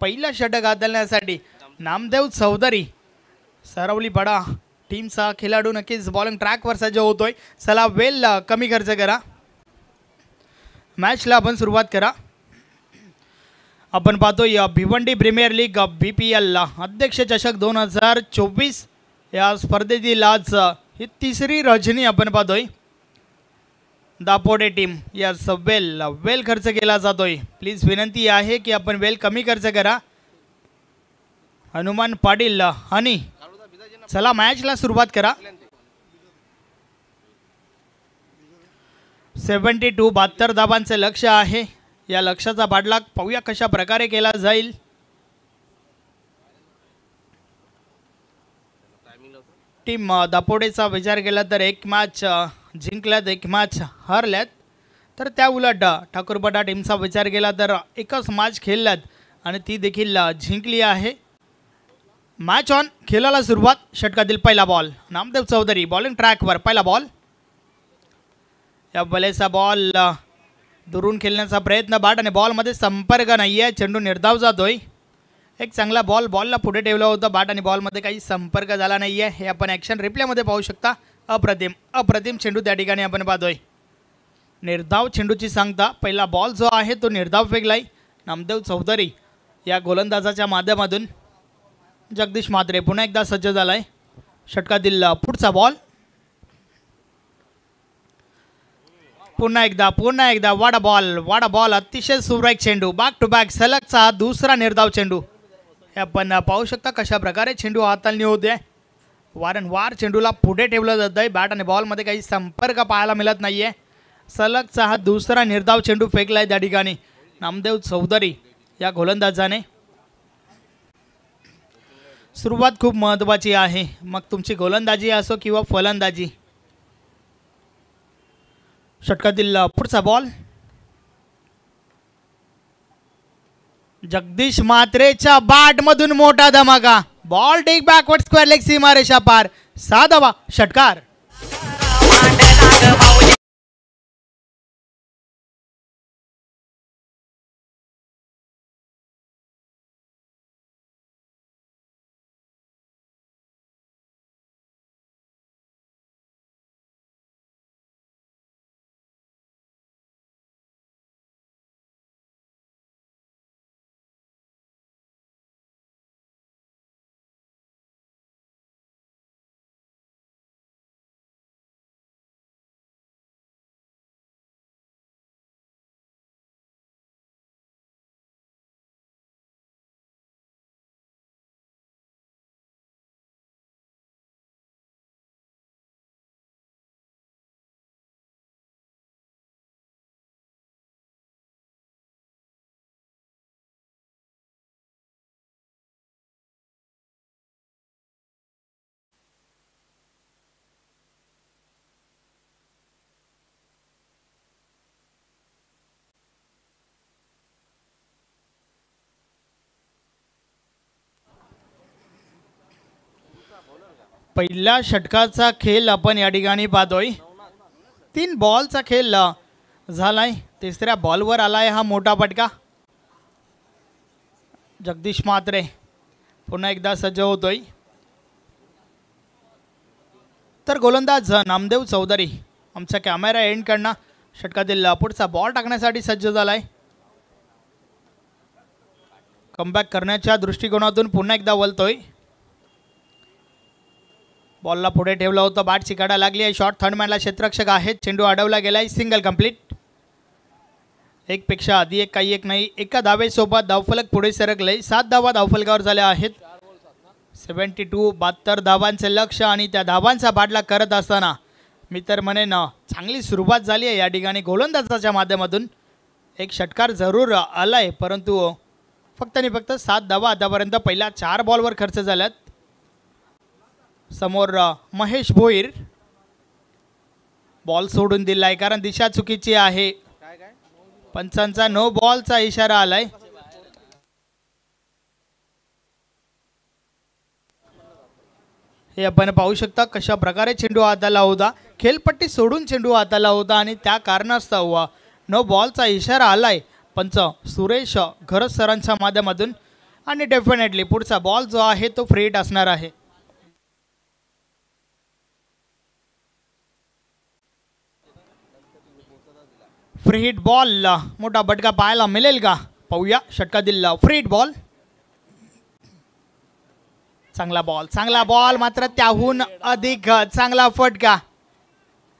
पहिला षटक हाताळण्यासाठी नामदेव चौधरी सरवली बडा टीमचा खेळाडू नक्कीच बॉलिंग ट्रॅकवर सज्ज होतोय. चला वेल कमी खर्च करा, मॅचला आपण सुरुवात करा. आपण पाहतोय भिवंडी प्रीमियर लीग BPL अध्यक्ष चषक 2024 या स्पर्धेतील आज ही तिसरी रजनी आपण पाहतोय. दापोडे टीम या वेल खर्च केला जातोय. प्लीज विनंती आहे की आपण वेल कमी खर्च करा. हनुमान पाटील आणि चला मॅचला सुरुवात करा. 72 धाबांचे लक्ष आहे. या लक्षाचा पाठलाग पाहूया कशा प्रकारे केला जाईल. टीम दापोडेचा विचार केला तर एक मॅच जिंकल्यात, एक मॅच हरल्यात. तर त्या उलट ठाकूरपटा टीमचा विचार केला तर एकच मॅच खेळल्यात आणि ती देखील जिंकली आहे. मॅच ऑन, खेळाला सुरुवात. षटकातील पहिला बॉल नामदेव चौधरी बॉलिंग ट्रॅकवर. पहिला बॉल, या बलेचा बॉल दुरून खेळण्याचा प्रयत्न, बॅट आणि बॉलमध्ये संपर्क नाही आहे. चेंडू निर्धाव जातोय. एक चांगला बॉलला पुढे ठेवला होता, बॅट आणि बॉलमध्ये काही संपर्क झाला नाही आहे. हे आपण ॲक्शन रिप्लेमध्ये पाहू शकता. अप्रतिम चेंडू त्या ठिकाणी आपण पाहतोय. निर्धाव चेंडूची सांगता. पहिला बॉल जो आहे तो निर्धाव फेकलाय नामदेव चौधरी या गोलंदाजाच्या माध्यमातून. जगदीश म्हात्रे पुन्हा एकदा सज्ज झालाय. षटकातील पुढचा बॉल, पुन्हा एकदा वाडा बॉल अतिशय सुरेख चेंडू. बॅक टू बॅक सलगचा दुसरा निर्धाव चेंडू. हे आपण पाहू शकता कशा प्रकारे चेंडू हाताळणी होते. वारंवार चेंडूला पुढे ठेवलं जात आहे. बॅट आणि बॉलमध्ये काही संपर्क पाहायला मिळत नाही आहे. सलगचा हा दुसरा निर्धाव चेंडू फेकलाय त्या ठिकाणी नामदेव चौधरी या गोलंदाजाने. सुरुवात खूप महत्त्वाची आहे, मग तुमची गोलंदाजी असो किंवा फलंदाजी. षटकातील पुढचा बॉल, जगदीश म्हात्रेच्या बॅटमधून मोठा धमाका. Ball take backward square leg सीमारेषा पार. 6 धावा, षटकार. पहिल्या षटकाचा खेळ आपण या ठिकाणी पाहतोय. 3 बॉलचा खेळ झालाय. तिसऱ्या बॉलवर आलाय हा मोठा फटका. जगदीश म्हात्रे पुन्हा एकदा सज्ज होतोय. तर गोलंदाज नामदेव चौधरी आमचा कॅमेरा एंड करणं षटकातील पुढचा बॉल टाकण्यासाठी सज्ज झालाय. कमबॅक करण्याच्या दृष्टिकोनातून पुन्हा एकदा वलतोय. बॉलला पुढे ठेवलं होतं, बॅट चिकाडा लागली आहे. शॉर्ट थर्ड मॅनला क्षेत्ररक्षक आहेत. चेंडू अडवला गेलाय. Single complete. एक पेक्षा आधी एक, काही एक नाही. एका धावेसोबत धावफलक पुढे सरकले. 7 धावा धावफलकावर झाल्या आहेत. 72 धावांचे लक्ष आणि त्या धावांचा पाठलाग करत असताना मी तर म्हणेन चांगली सुरुवात झाली आहे या ठिकाणी गोलंदाजाच्या माध्यमातून. एक षटकार जरूर आलाय, परंतु फक्त आणि फक्त 7 धावा आतापर्यंत पहिल्या 4 बॉलवर खर्च झाल्यात. समोर महेश भोईर बॉल सोडून दिलाय कारण दिशा चुकीची आहे. पंचांचा नो बॉलचा इशारा आलाय. हे आपण पाहू शकता कशा प्रकारे चेंडू हाताला होता, खेळपट्टी सोडून चेंडू हाताला होता आणि त्या कारणास्तव नो बॉलचा इशारा आलाय पंच सुरेश घरत सरांच्या माध्यमातून आणि डेफिनेटली पुढचा बॉल जो आहे तो फ्री हिट असणार आहे. फ्री हिट बॉल मोठा बटका पाहायला मिळेल का पाहूया. षटकातील फ्री हिट बॉल, चांगला बॉल मात्र त्याहून अधिक चांगला फटका.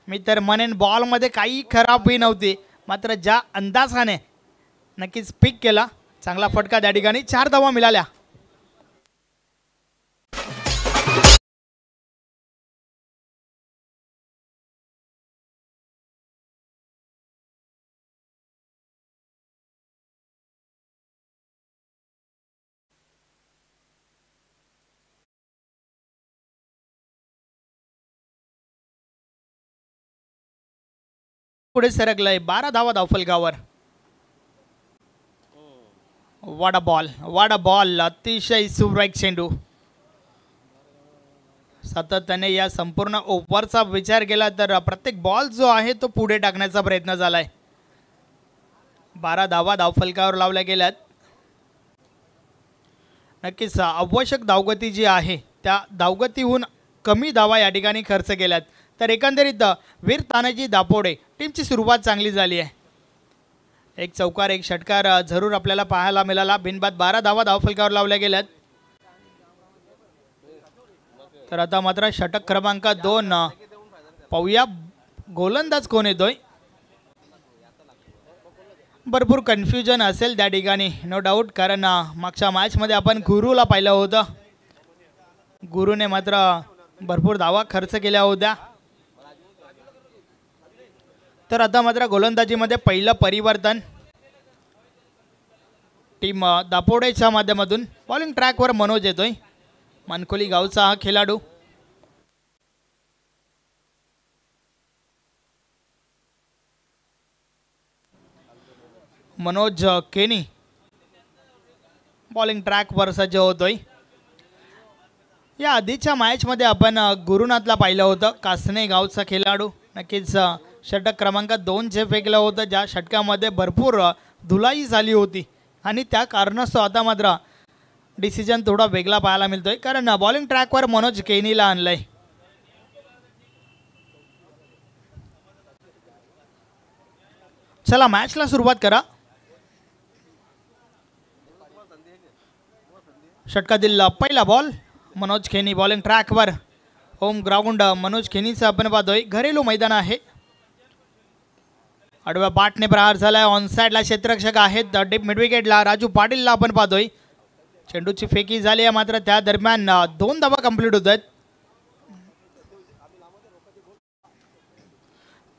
मी तर म्हणेन बॉलमध्ये काही खराबी नव्हती, मात्र ज्या अंदाजाने नक्कीच पिक केला चांगला फटका त्या ठिकाणी. 4 धावा मिळाल्या. पुढे सरकलंय 12 धावा धावफलकावर. वाडा बॉल अतिशय सुरेख चेंडू. सातत्याने या संपूर्ण ओव्हरचा विचार केला तर प्रत्येक बॉल जो आहे तो पुढे टाकण्याचा प्रयत्न झालाय. 12 धावा धावफलकावर लावल्या गेल्यात. नक्कीच आवश्यक धावगती जी आहे त्या धावगतीहून कमी धावा या ठिकाणी खर्च केल्यात. तर एकंदरीत वीर तानाजी दापोडे टीमची सुरुवात चांगली झाली आहे. एक चौकार एक षटकार जरूर आपल्याला पाहायला मिळाला. बिनबाद 12 धावा धावफलकावर लावल्या गेल्यात. तर आता मात्र षटक क्रमांक 2 पाहूया गोलंदाज कोण येतोय. भरपूर कन्फ्युजन असेल त्या ठिकाणी नो डाऊट, कारण मागच्या मॅचमध्ये आपण गुरुला पाहिलं होतं. गुरुने मात्र भरपूर धावा खर्च केल्या होत्या. तर आता मात्र गोलंदाजीमध्ये पहिलं परिवर्तन टीम दापोडेच्या माध्यमातून. बॉलिंग ट्रॅकवर मनोज येतोय, मानकोली गावचा हा खेळाडू. मनोज केनी बॉलिंग ट्रॅकवर सज्ज होतोय. या आधीच्या मॅचमध्ये आपण गुरुनाथला पाहिलं होतं, कासने गावचा खेळाडू. नक्कीच षटक क्रमांक 2 जे फेकलं होतं, ज्या षटकामध्ये भरपूर धुलाई झाली होती आणि त्या कारणास्तव आता मात्र डिसिजन थोडा वेगळा पाहायला मिळतोय, कारण बॉलिंग ट्रॅकवर मनोज केनीला आणलंय. चला मॅचला सुरुवात करा. षटकातील पहिला बॉल मनोज खेनी बॉलिंग ट्रॅकवर. होम ग्राउंड मनोज खेनीचं आपण पाहतोय. घरेलू मैदान आहे. आडव्या बाटने प्रहार झालाय. ऑन साईडला क्षेत्ररक्षक आहेत. डीप मिडविकेटला राजू पाटीलला आपण पाहतोय. चेंडूची फेकी झाली आहे, मात्र त्या दरम्यान 2 धावा कंप्लीट होत आहेत.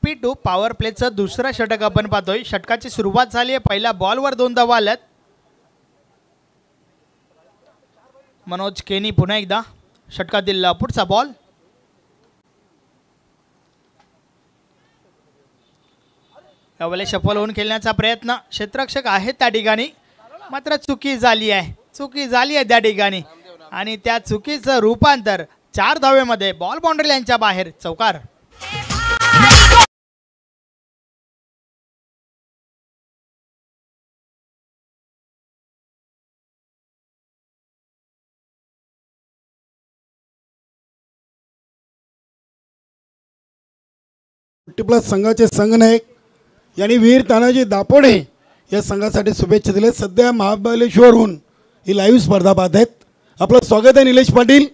P2 पॉवर प्लेचं दुसरं षटक आपण पाहतोय. षटकाची सुरुवात झाली आहे. पहिल्या बॉलवर 2 धावा आल्यात. मनोज केनी पुन्हा एकदा. षटकातील पुढचा बॉल. यावेळेला सफल होऊन खेळण्याचा प्रयत्न. क्षेत्ररक्षक आहेत त्या ठिकाणी, मात्र चुकी झाली आहे त्या ठिकाणी आणि त्या चुकीचं रूपांतर 4 धावेमध्ये. बॉल बाउंड्री लाईनच्या बाहेर. चौकार. प्लस संघाचे संघनायक यांनी वीर तानाजी दापोडे या संघासाठी शुभेच्छा दिल्या. सध्या महाबळेश्वरहून ही लाईव्ह स्पर्धा पाहत आहेत. आपलं स्वागत आहे निलेश पाटील.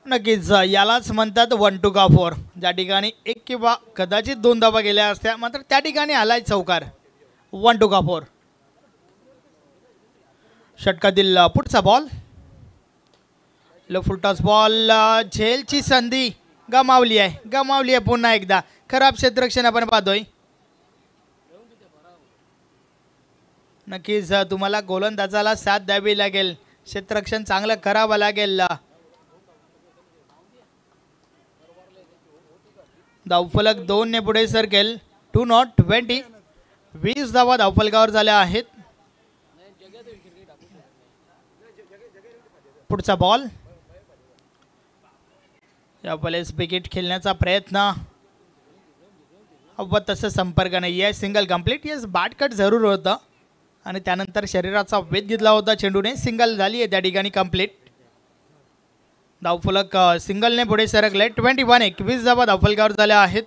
नक्कीच यालाच म्हणतात 1 to 4. ज्या ठिकाणी 1 किंवा कदाचित 2 धावा गेल्या असत्या, मात्र त्या ठिकाणी आलाय चौकार. 1 to 4. षटकातील पुढचा बॉल. Low full toss ball. झेलची संधी गमावली आहे पुन्हा एकदा. खराब क्षेत्ररक्षण आपण पाहतोय. नक्कीच तुम्हाला गोलंदाजाला साथ द्यावी लागेल. क्षेत्ररक्षण चांगलं करावं लागेल. धावफलक 2 ने पुढे सरकेल. 2 not 20. 20 धावा धावफलकावर झाल्या आहेत. पुढचा बॉल, या बॉलेस विकेट खेळण्याचा प्रयत्न, अव्वल तसं संपर्क नाही आहे. Single complete. Yes, bat cut जरूर होतं आणि त्यानंतर शरीराचा वेध घेतला होता चेंडूने. सिंगल झाली आहे त्या ठिकाणी कंप्लीट. धावफलक सिंगलने पुढे सरकले. 21 धावा धावफलकावर झाल्या आहेत.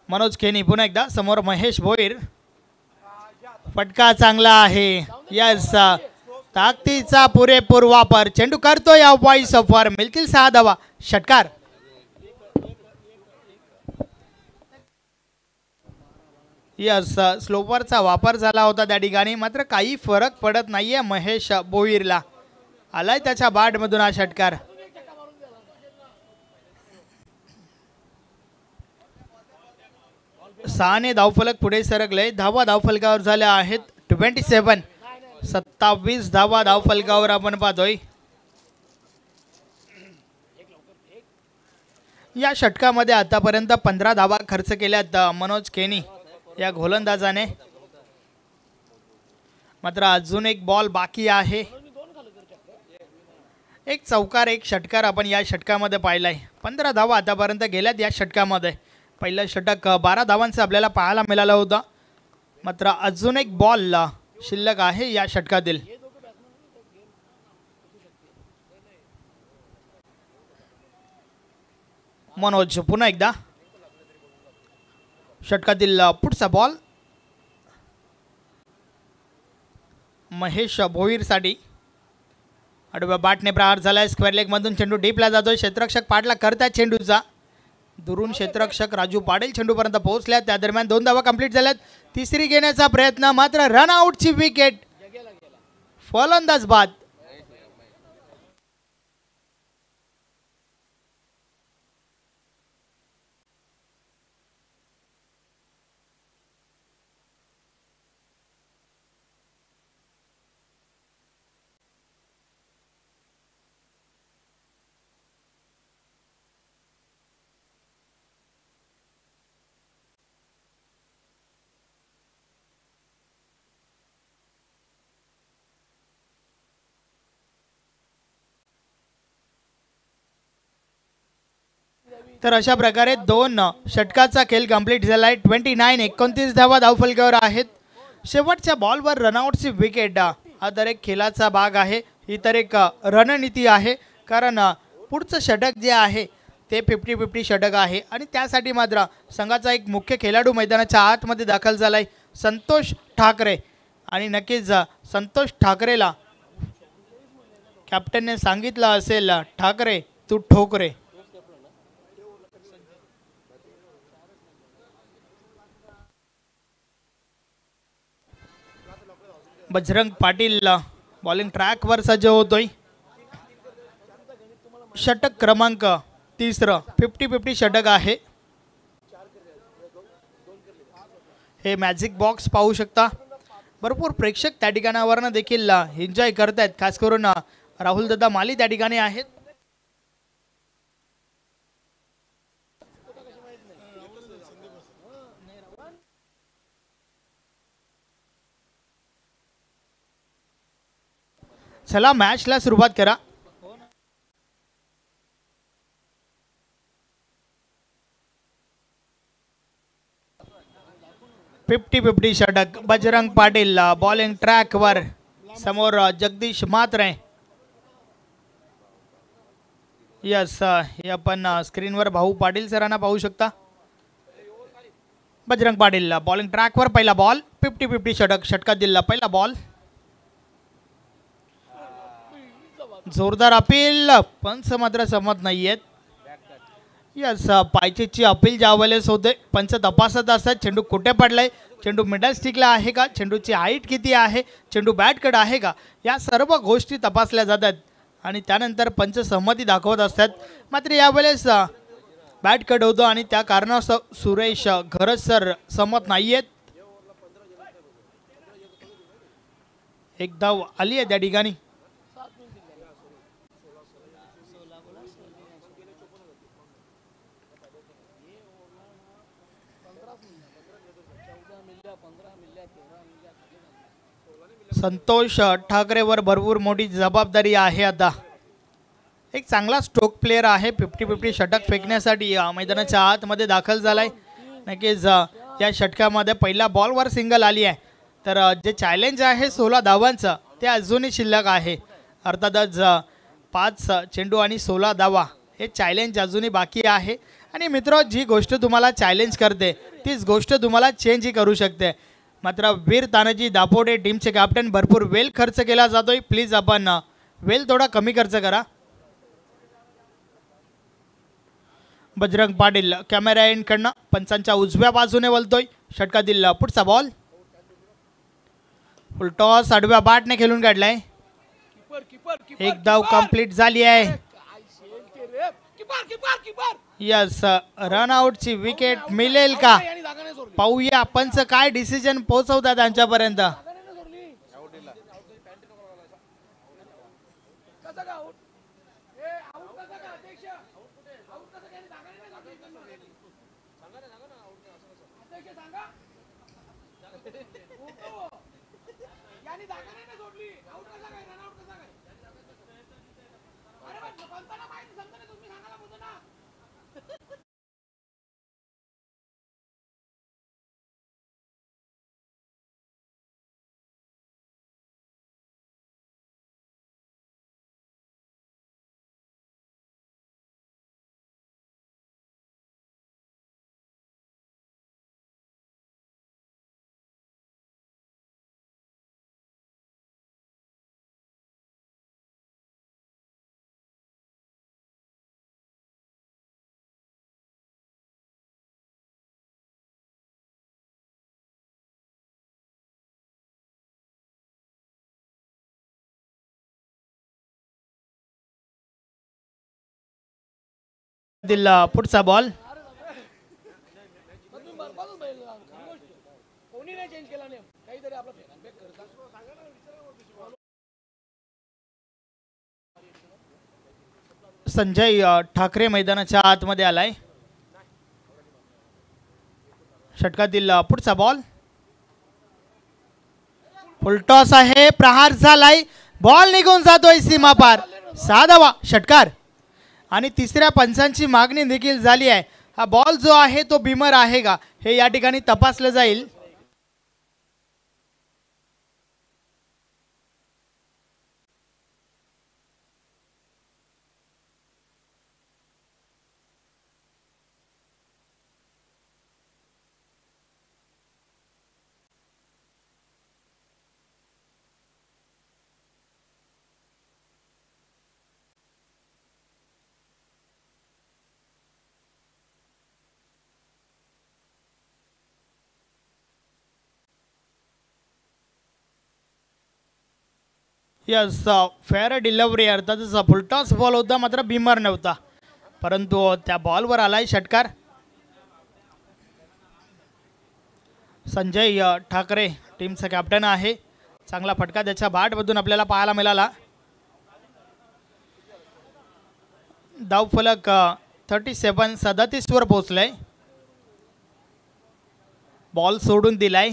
मनोज खेनी पुन्हा एकदा समोर महेश भोईर. फटका चांगला आहे. यस, ताकदीचा पुरेपूर वापर. चेंडू करतो या वॉइस ऑफ वर. मिळतील 6 धावा. षटकार. यस, स्लोपरचा वापर झाला होता त्या ठिकाणी, मात्र काही फरक पडत नाहीये महेश भोईरला. आलाय त्याच्या बॅटमधून हा षटकार. सहाने धावफलक पुढे सरकले. धावा धावफलकावर झाल्या आहेत 27 धावा धावफलकावर आपण पाहतोय. या षटकामध्ये आतापर्यंत 15 धावा खर्च केल्यात मनोज खेनी या गोलंदाजाने. मात्र अजून एक बॉल बाकी आहे. एक चौकार एक षटकार आपण या षटकामध्ये पाहिलाय. 15 धावा आतापर्यंत गेल्यात या षटकामध्ये. पहिलं षटक 12 धावांचं आपल्याला पाहायला मिळालं होतं. मात्र अजून एक बॉल शिल्लक आहे या षटकातील. मनोज पुन्हा एकदा. षटकातील पुढचा बॉल महेश भोईरसाठी. आडव्या बॅटने प्रहार झालाय. स्क्वेअर लेग मधून चेंडू डीपला जातोय. क्षेत्ररक्षक पाठला करताय चेंडूचा. दुरून क्षेत्ररक्षक राजू पाटील चेंडूपर्यंत पोहोचल्या. त्या दरम्यान 2 धावा कंप्लीट झाल्यात. तिसरी घेण्याचा प्रयत्न, मात्र रन आउटची विकेट. फलंदाज बाद. तर अशा प्रकारे 2 षटकाचा खेळ कंप्लीट झालाय. 29 धावा धावफलकावर आहेत. शेवटच्या बॉलवर रनआउटची विकेट हा तर एक खेळाचा भाग आहे. ही तर एक रणनीती आहे. कारण पुढचं षटक जे आहे ते 50-50 षटक आहे आणि त्यासाठी मात्र संघाचा एक मुख्य खेळाडू मैदानाच्या आतमध्ये दाखल झालाय, संतोष ठाकरे. आणि नक्कीच संतोष ठाकरेला कॅप्टनने सांगितलं असेल, ठाकरे तू ठोकरे. बजरंग पाटील बॉलिंग ट्रॅकवर सज्ज होतोय. षटक क्रमांक 3 50-50 षटक आहे. हे मॅजिक बॉक्स पाहू शकता. भरपूर प्रेक्षक त्या ठिकाणावरनं देखील एन्जॉय करतायत. खास करून राहुल दादा माली त्या ठिकाणी आहेत. चला मॅचला सुरुवात करा. फिफ्टी 50 षटक. बजरंग पाटील बॉलिंग ट्रॅकवर. समोर जगदीश म्हात्रे. यस, हे आपण स्क्रीनवर भाऊ पाटील सरांना पाहू शकता. बजरंग पाटील बॉलिंग ट्रॅकवर. पहिला बॉल. 50-50 षटक. षटकात दिला पहिला बॉल. जोरदार अपील. पंच मात्र सहमत नाहीयेत. यस, पायचीची अपील ज्या वेळेस होते पंच तपासत असतात चेंडू कुठे पडलाय, चेंडू मिडल स्टिकला आहे का, चेंडूची हाईट किती आहे, चेंडू बॅटकडे आहे का, या सर्व गोष्टी तपासल्या जातात आणि त्यानंतर पंच सहमती दाखवत असतात. मात्र यावेळेस बॅटकड होतं आणि त्या कारणास्तव सुरेश घरज सर सहमत नाहीयेत. एक धाव आली आहे त्या ठिकाणी. संतोष ठाकरेवर भरपूर मोठी जबाबदारी आहे. आता एक चांगला स्ट्रोक प्लेअर आहे. 50-50 षटक फेकण्यासाठी मैदानाच्या आतमध्ये दाखल झालाय. नक्कीच या षटकामध्ये पहिल्या बॉलवर सिंगल आली आहे. तर जे चॅलेंज आहे 16 धावांचं ते अजूनही शिल्लक आहे. अर्थातच 5 चेंडू आणि 16 धावा हे चॅलेंज अजूनही बाकी आहे. आणि मित्र, जी गोष्ट तुम्हाला चॅलेंज करते तीच गोष्ट तुम्हाला चेंजही करू शकते. मात्र वीर तानाजी दापोडे टीमचे कॅप्टन, भरपूर वेळ खर्च केला जातोय. प्लीज आपण वेळ थोडा कमी खर्च करा. बजरंग पाटील कॅमेरा एंडकडनं पंचांच्या उजव्या बाजूने वळतोय. षटकातील पुढचा बॉल फुल टॉस आडव्या बॅटने खेळून काढलाय. एक धाव कंप्लीट झाली आहे. यस, रन आउटची विकेट मिळेल का पाहूया. पंच काय डिसिजन पोहोचवतात त्यांच्यापर्यंत. दिला पुढचा बॉल संजय ठाकरे मैदानाच्या आतमध्ये आलाय. षटकातील पुढचा बॉल फुलटॉस आहे. प्रहार झालाय. बॉल निघून जातोय सीमापार. 6 धावा षटकार. आणि तिसऱ्या पंचांची मागणी देखील झाली आहे. हा बॉल जो आहे तो बिमर आहे का हे या ठिकाणी तपासलं जाईल. Yes, fair delivery. अर्थातच फुलटॉस बॉल होता मात्र बिमर नव्हता, परंतु त्या बॉलवर आलाय षटकार. संजय ठाकरे टीमचा कॅप्टन आहे. चांगला फटका त्याच्या बॅटमधून आपल्याला पाहायला मिळाला. धावफलक 37 वर पोहोचलाय. बॉल सोडून दिलाय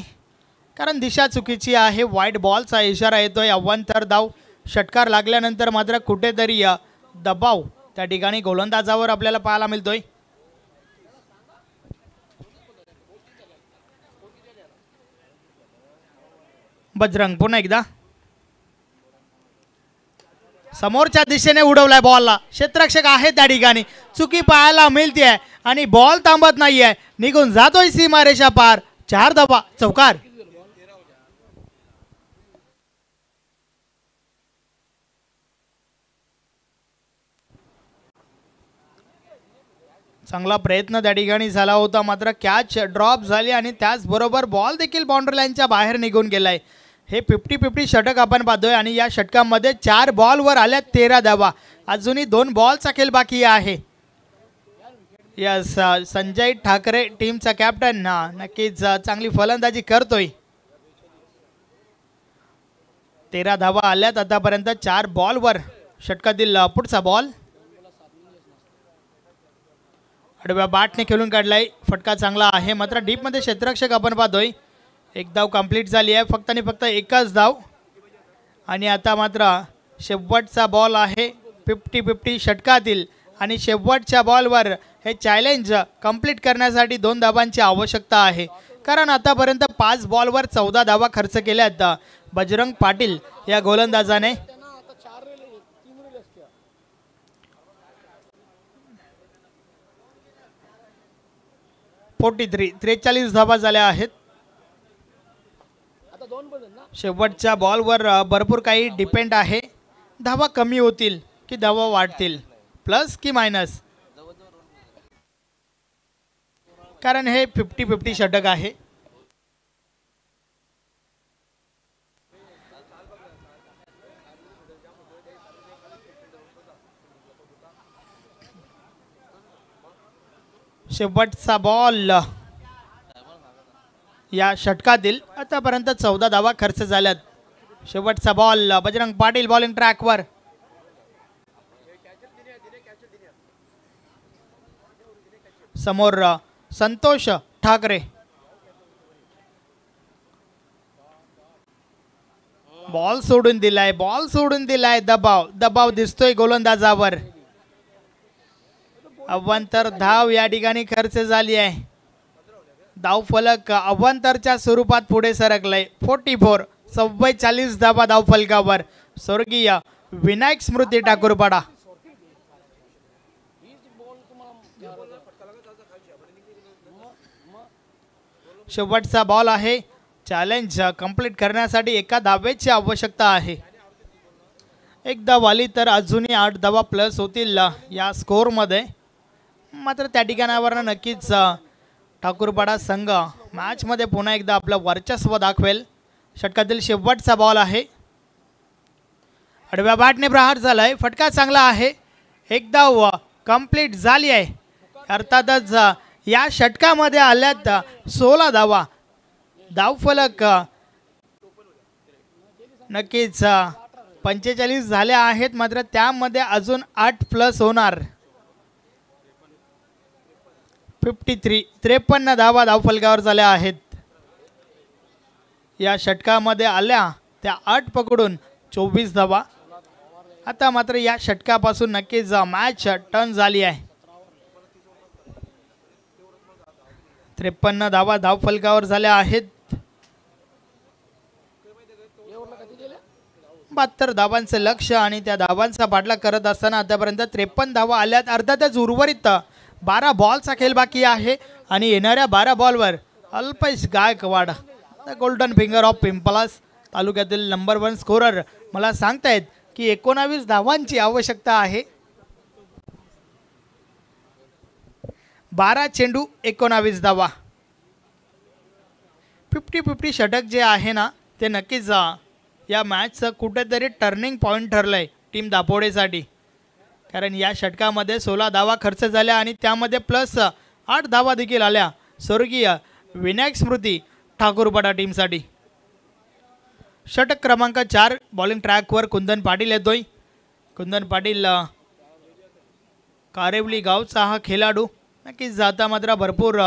कारण दिशा चुकीची आहे. वाईट बॉलचा इशारा येतोय. अव्वंतर धाव षटकार लागल्यानंतर मात्र कुठेतरी दबाव त्या ठिकाणी गोलंदाजावर आपल्याला पाहायला मिळतोय. बजरंग पुन्हा एकदा समोरच्या दिशेने उडवलाय बॉलला. क्षेत्ररक्षक आहे त्या ठिकाणी. चुकी पाहायला मिळते आणि बॉल थांबत नाहीये. निघून जातोय सीमारेषा पार. 4 धावा चौकार. चांगला प्रयत्न त्या ठिकाणी झाला होता मात्र कॅच ड्रॉप झाली आणि त्याचबरोबर बॉल देखील बाउंड्री लाईनच्या बाहेर निघून गेलाय. हे 50-50 षटक आपण पाहतोय आणि या षटकामध्ये 4 बॉलवर आल्या 13 धावा. अजूनही 2 बॉलचा खेळ बाकी आहे. यस, संजय ठाकरे टीमचा कॅप्टन नक्कीच चांगली फलंदाजी करतोय. 13 धावा आल्यात आतापर्यंत 4 बॉलवर. षटकातील पुढचा बॉल आडव्या बॅटने खेळून काढलाय. फटका चांगला आहे मात्र डीपमध्ये क्षेत्ररक्षक आपण पाहतोय. 1 धाव कंप्लीट झाली आहे. फक्त आणि फक्त एकच धाव. आणि आता मात्र शेवटचा बॉल आहे 50-50 षटकातील आणि शेवटच्या बॉलवर हे चॅलेंज कंप्लीट करण्यासाठी 2 धावांची आवश्यकता आहे, कारण आतापर्यंत 5 बॉलवर 14 धावा खर्च केल्यात बजरंग पाटील या गोलंदाजाने. फोर्टी 43 धावा झाल्या आहेत. शेवटच्या बॉलवर भरपूर काही डिपेंड आहे. धावा कमी होतील की धावा वाढतील, प्लस की मायनस, कारण हे 50-50 षटक आहे. शेवटचा बॉल या षटकातील आतापर्यंत 14 धावा खर्च झाल्यात. शेवटचा बॉल बजरंग पाटील बॉलिंग ट्रॅकवर. समोर संतोष ठाकरे. बॉल सोडून दिलाय. दबाव दिसतोय गोलंदाजावर. अवांतर धाव या ठिकाणी खर्च झाली आहे. धावफलक अवांतरच्या स्वरूपात पुढे सरकलंय. 44 धावा धावफलकावर. स्वर्गीय विनायक स्मृती ठाकूरपाडा. शेवटचा बॉल आहे. चॅलेंज कंप्लीट करण्यासाठी 1 धावेची आवश्यकता आहे. एक धाव आली तर अजूनही 8 धावा प्लस होतील या स्कोअरमध्ये. मात्र त्या ठिकाणावर नक्कीच ठाकूरपाडा संघ मॅचमध्ये पुन्हा एकदा आपलं वर्चस्व दाखवेल. षटकातील शेवटचा बॉल आहे. आडव्या बॅटने प्रहार झालाय. फटका चांगला आहे. 1 धाव कंप्लीट झाली आहे. अर्थातच या षटकामध्ये आल्यात 16 धावा. धावफलक नक्कीच 45 झाल्या आहेत, मात्र त्यामध्ये अजून 8 प्लस होणार. 53 धावा धावफलकावर झाल्या आहेत. या षटकामध्ये आल्या त्या 8 पकडून 24 धावा. आता मात्र या षटकापासून नक्कीच मॅच टर्न झाली आहे. 53 धावा धावफलकावर झाल्या आहेत. 72 धावांचं लक्ष आणि त्या धावांचा पाठलाग करत असताना आतापर्यंत 53 धावा आल्यात. अर्थातच उर्वरित 12 बॉलचा खेळ बाकी आहे आणि येणाऱ्या 12 बॉलवर Alpesh Gaikwad, the golden finger of Pimplas तालुक्यातील नंबर 1 स्कोरर, मला सांगतायत की 19 धावांची आवश्यकता आहे. 12 चेंडू 19 धावा. 50-50 षटक जे आहे ना, ते नक्कीच या मॅचचं कुठेतरी टर्निंग पॉईंट ठरलंय टीम दापोडेसाठी, कारण या षटकामध्ये 16 धावा खर्च झाल्या आणि त्यामध्ये प्लस 8 धावा देखील आल्या स्वर्गीय विनायक स्मृती ठाकूरपाडा टीमसाठी. षटक क्रमांक 4 बॉलिंग ट्रॅकवर कुंदन पाटील येतोय. कुंदन पाटील कारेवली गावचा हा खेळाडू. नक्कीच जाता मात्र भरपूर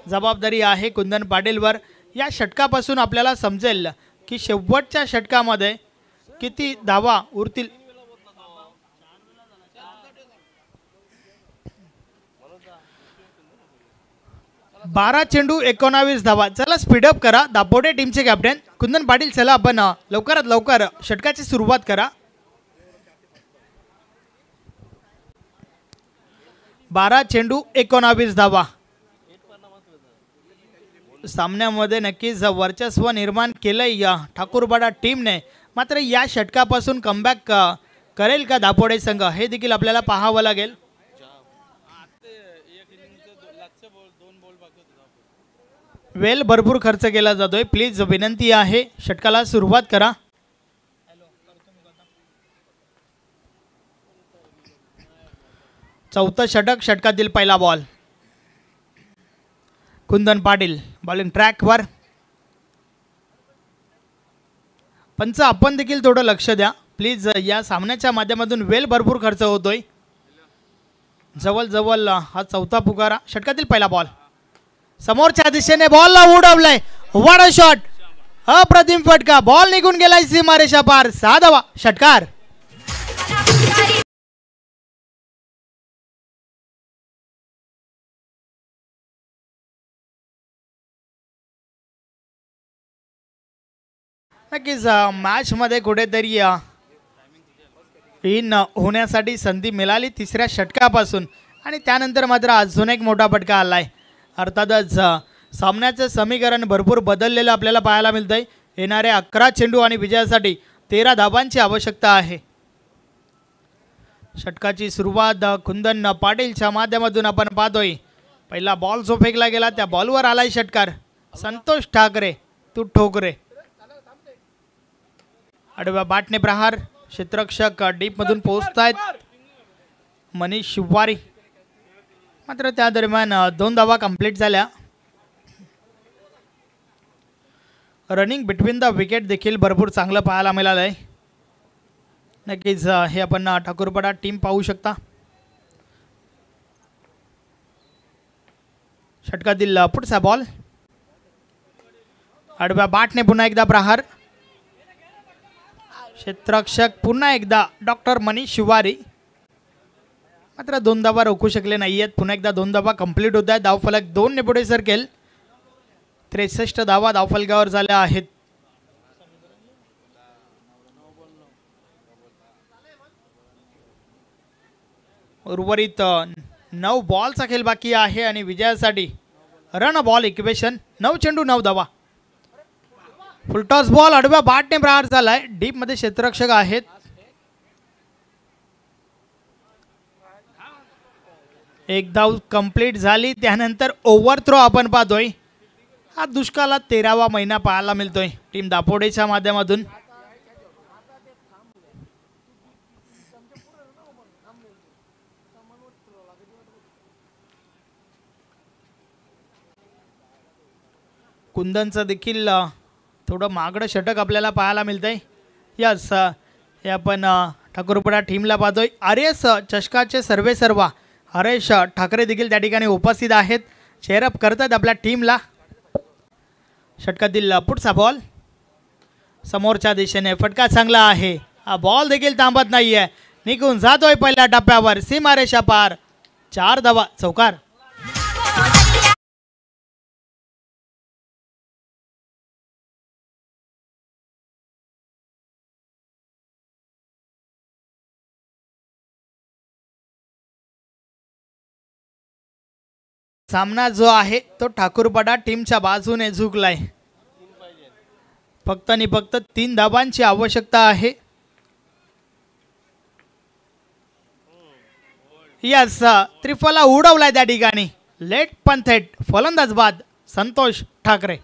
जबाबदारी आहे कुंदन पाटीलवर. या षटकापासून आपल्याला समजेल की शेवटच्या षटकामध्ये किती धावा उरतील. 12 चेंडू 19 धावा. चला स्पीडअप करा दापोडे टीमचे कॅप्टन कुंदन पाटील. चला आपण लवकरात लवकर षटकाची सुरुवात करा. 12 चेंडू 19 धावा. सामन्यामध्ये नक्कीच वर्चस्व निर्माण केलंय या ठाकूरपाडा टीमने. मात्र या षटकापासून कमबॅक करेल का दापोडे संघ, हे देखील आपल्याला पाहावं लागेल. वेल भरपूर खर्च केला जातोय. प्लीज विनंती आहे षटकाला सुरुवात करा. चौथं षटक, षटकातील पहिला बॉल. कुंदन पाटील बॉलिंग ट्रॅकवर. पंच आपण देखील थोडं लक्ष द्या प्लीज. या सामन्याच्या माध्यमातून वेल भरपूर खर्च होतोय. जवळ हा चौथा पुकारा. षटकातील पहिला बॉल समोरच्या दिशेने बॉलला उडवलाय. What a shot. अप्रतिम फटका, बॉल निघून गेलाय सीमारेषा पार, 6 धावा, षटकार. नक्कीच मॅच मध्ये कुठेतरी इन होण्यासाठी संधी मिळाली तिसऱ्या षटकापासून आणि त्यानंतर मात्र अजून एक मोठा फटका आलाय. अर्थातच सामन्याचं समीकरण भरपूर बदललेलं आपल्याला पाहायला मिळतंय. येणारे 11 चेंडू आणि विजयासाठी 13 धावांची आवश्यकता आहे. षटकाची सुरुवात कुंदन पाटीलच्या माध्यमातून आपण पाहतोय. पहिला बॉल जो फेकला गेला त्या बॉलवर आलाय षटकार. संतोष ठाकरे तू ठोकरे. आडव्या बॅटने प्रहार, क्षेत्ररक्षक डीपमधून पोहोचतायत मनीष शिवारी. मात्र त्या दरम्यान 2 धावा कंप्लीट झाल्या. रनिंग बिटवीन द विकेट देखील भरपूर चांगलं पाहायला मिळालं आहे. नक्कीच हे आपण ठाकूरपडा टीम पाहू शकता. षटकातील पुढचा बॉल, आडव्या बॅटने पुन्हा एकदा प्रहार, क्षेत्ररक्षक पुन्हा एकदा डॉक्टर मनीष शिवारी. मात्र 2 धावा रोखू शकले नाही आहेत. पुन्हा एकदा 2 धावा कंप्लीट होत आहेत. धावफलक 2 ने पुढे सरकेल. 63 धावा धावफलकावर झाल्या आहेत. उर्वरित 9 बॉलचा खेळ बाकी आहे आणि विजयासाठी रन बॉल इक्वेशन. 9 चेंडू 9 धावा. फुलटॉस बॉल, आडव्या बॅटने प्रहार झालाय. डीप मध्ये क्षेत्ररक्षक आहेत. एक धाव कंप्लीट झाली. त्यानंतर ओव्हर थ्रो आपण पाहतोय. हा दुष्काळात 13वा महिना पाहायला मिळतोय टीम दापोडेच्या माध्यमातून. कुंदनचं देखील थोडं मागडं षटक आपल्याला पाहायला मिळतंय. यस, हे आपण ठाकूरपडा टीमला पाहतोय. आरएस चषकाचे सर्वेसर्वा हरेश ठाकरे देखील त्या ठिकाणी उपस्थित आहेत. चेअरअप करतात आपल्या टीमला. षटकातील पुढचा बॉल समोरच्या दिशेने, फटका चांगला आहे. हा बॉल देखील थांबत नाहीये, निघून जातोय पहिल्या टप्प्यावर, सीमारेषा पार, 4 धावा, चौकार. सामना जो आहे तो ठाकूरपडा टीमच्या बाजूने झुकलाय. फक्त आणि फक्त 3 धावांची आवश्यकता आहे. यस, त्रिफला उडवलाय त्या ठिकाणी. लेट पण थेट फलंदाज बाद संतोष ठाकरे.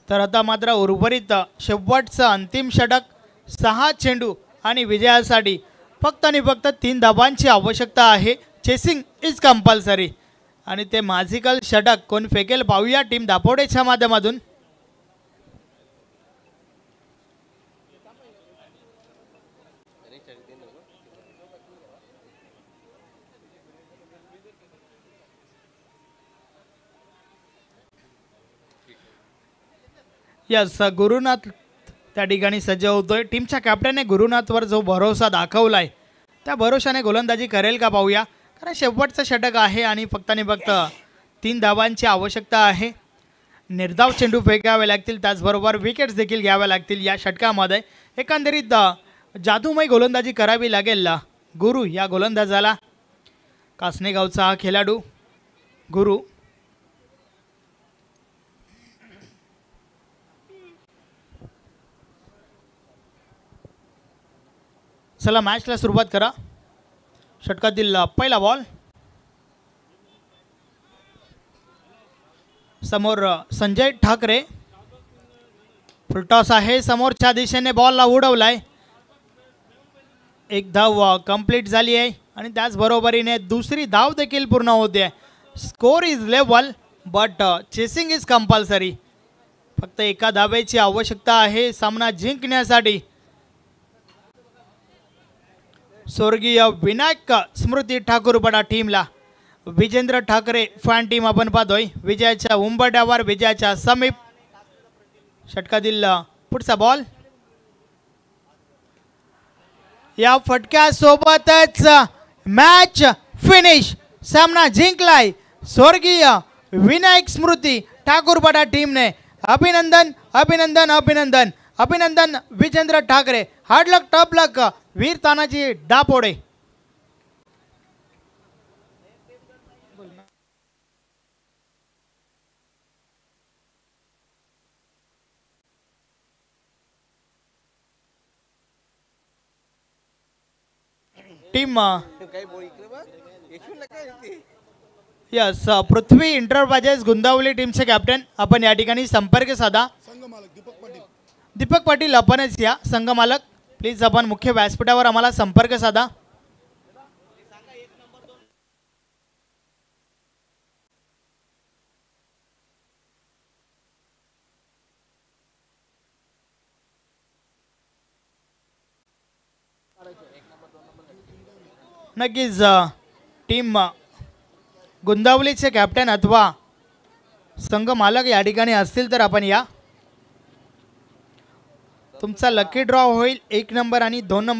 तर आता मात्र उर्वरित शेवटचं अंतिम षटक, 6 चेंडू आणि विजयासाठी फक्त आणि फक्त 3 धावांची आवश्यकता आहे. Chasing is compulsory. आणि ते मॅजिकल षटक कोण फेकेल पाहूया टीम दापोडेच्या माध्यमातून. यस, गुरुनाथ त्या ठिकाणी सज्ज होतोय. टीमच्या कॅप्टनने गुरुनाथवर जो भरोसा दाखवलाय त्या भरोशाने गोलंदाजी करेल का पाहूया. कारण शेवटचं षटक आहे आणि फक्त 3 धावांची आवश्यकता आहे. निर्धाव चेंडू फेकावे लागतील, त्याचबरोबर विकेट्स देखील घ्याव्या लागतील या षटकामध्ये. एकंदरीत जादूमय गोलंदाजी करावी लागेल गुरु या गोलंदाजाला. कासनेगावचा हा खेळाडू गुरु. चला मॅचला सुरुवात करा. षटकातील पहिला बॉल, समोर संजय ठाकरे. फुलटॉस आहे, समोरच्या दिशेने बॉलला उडवलाय. एक धाव कंप्लीट झाली आहे आणि त्याचबरोबरीने दुसरी धाव देखील पूर्ण होते. Score is level but chasing is compulsory. फक्त एका धावेची आवश्यकता आहे सामना जिंकण्यासाठी. स्वर्गीय विनायक स्मृती ठाकूरपडा टीमला विजेंद्र ठाकरे फॅन टीम आपण पाहतोय. विजयाच्या उंबरठ्यावर, विजयाच्या समीप. षटकातील पुढचा बॉल. या फटक्यासोबतच मॅच फिनिश. सामना जिंकलाय स्वर्गीय विनायक स्मृती ठाकूरपडा टीमने. अभिनंदन अभिनंदन अभिनंदन अभिनंदन विजेंद्र ठाकरे. हार्ड लक, टफ लक वीर तानाजी डापोडे. टीम यस पृथ्वी इंटरप्राइजेस गुंदावली टीमचे कॅप्टन आपण या ठिकाणी संपर्क साधा. दीपक पाटील आपणच या संघ मालक. प्लीज आपण मुख्य व्यासपीठावर आम्हाला संपर्क साधा. नक्कीच टीम गुंदावलीचे कॅप्टन अथवा संघ मालक या ठिकाणी असतील तर आपण या. तुमचा लकी ड्रॉ होईल 1 नंबर आणि 2 नंबर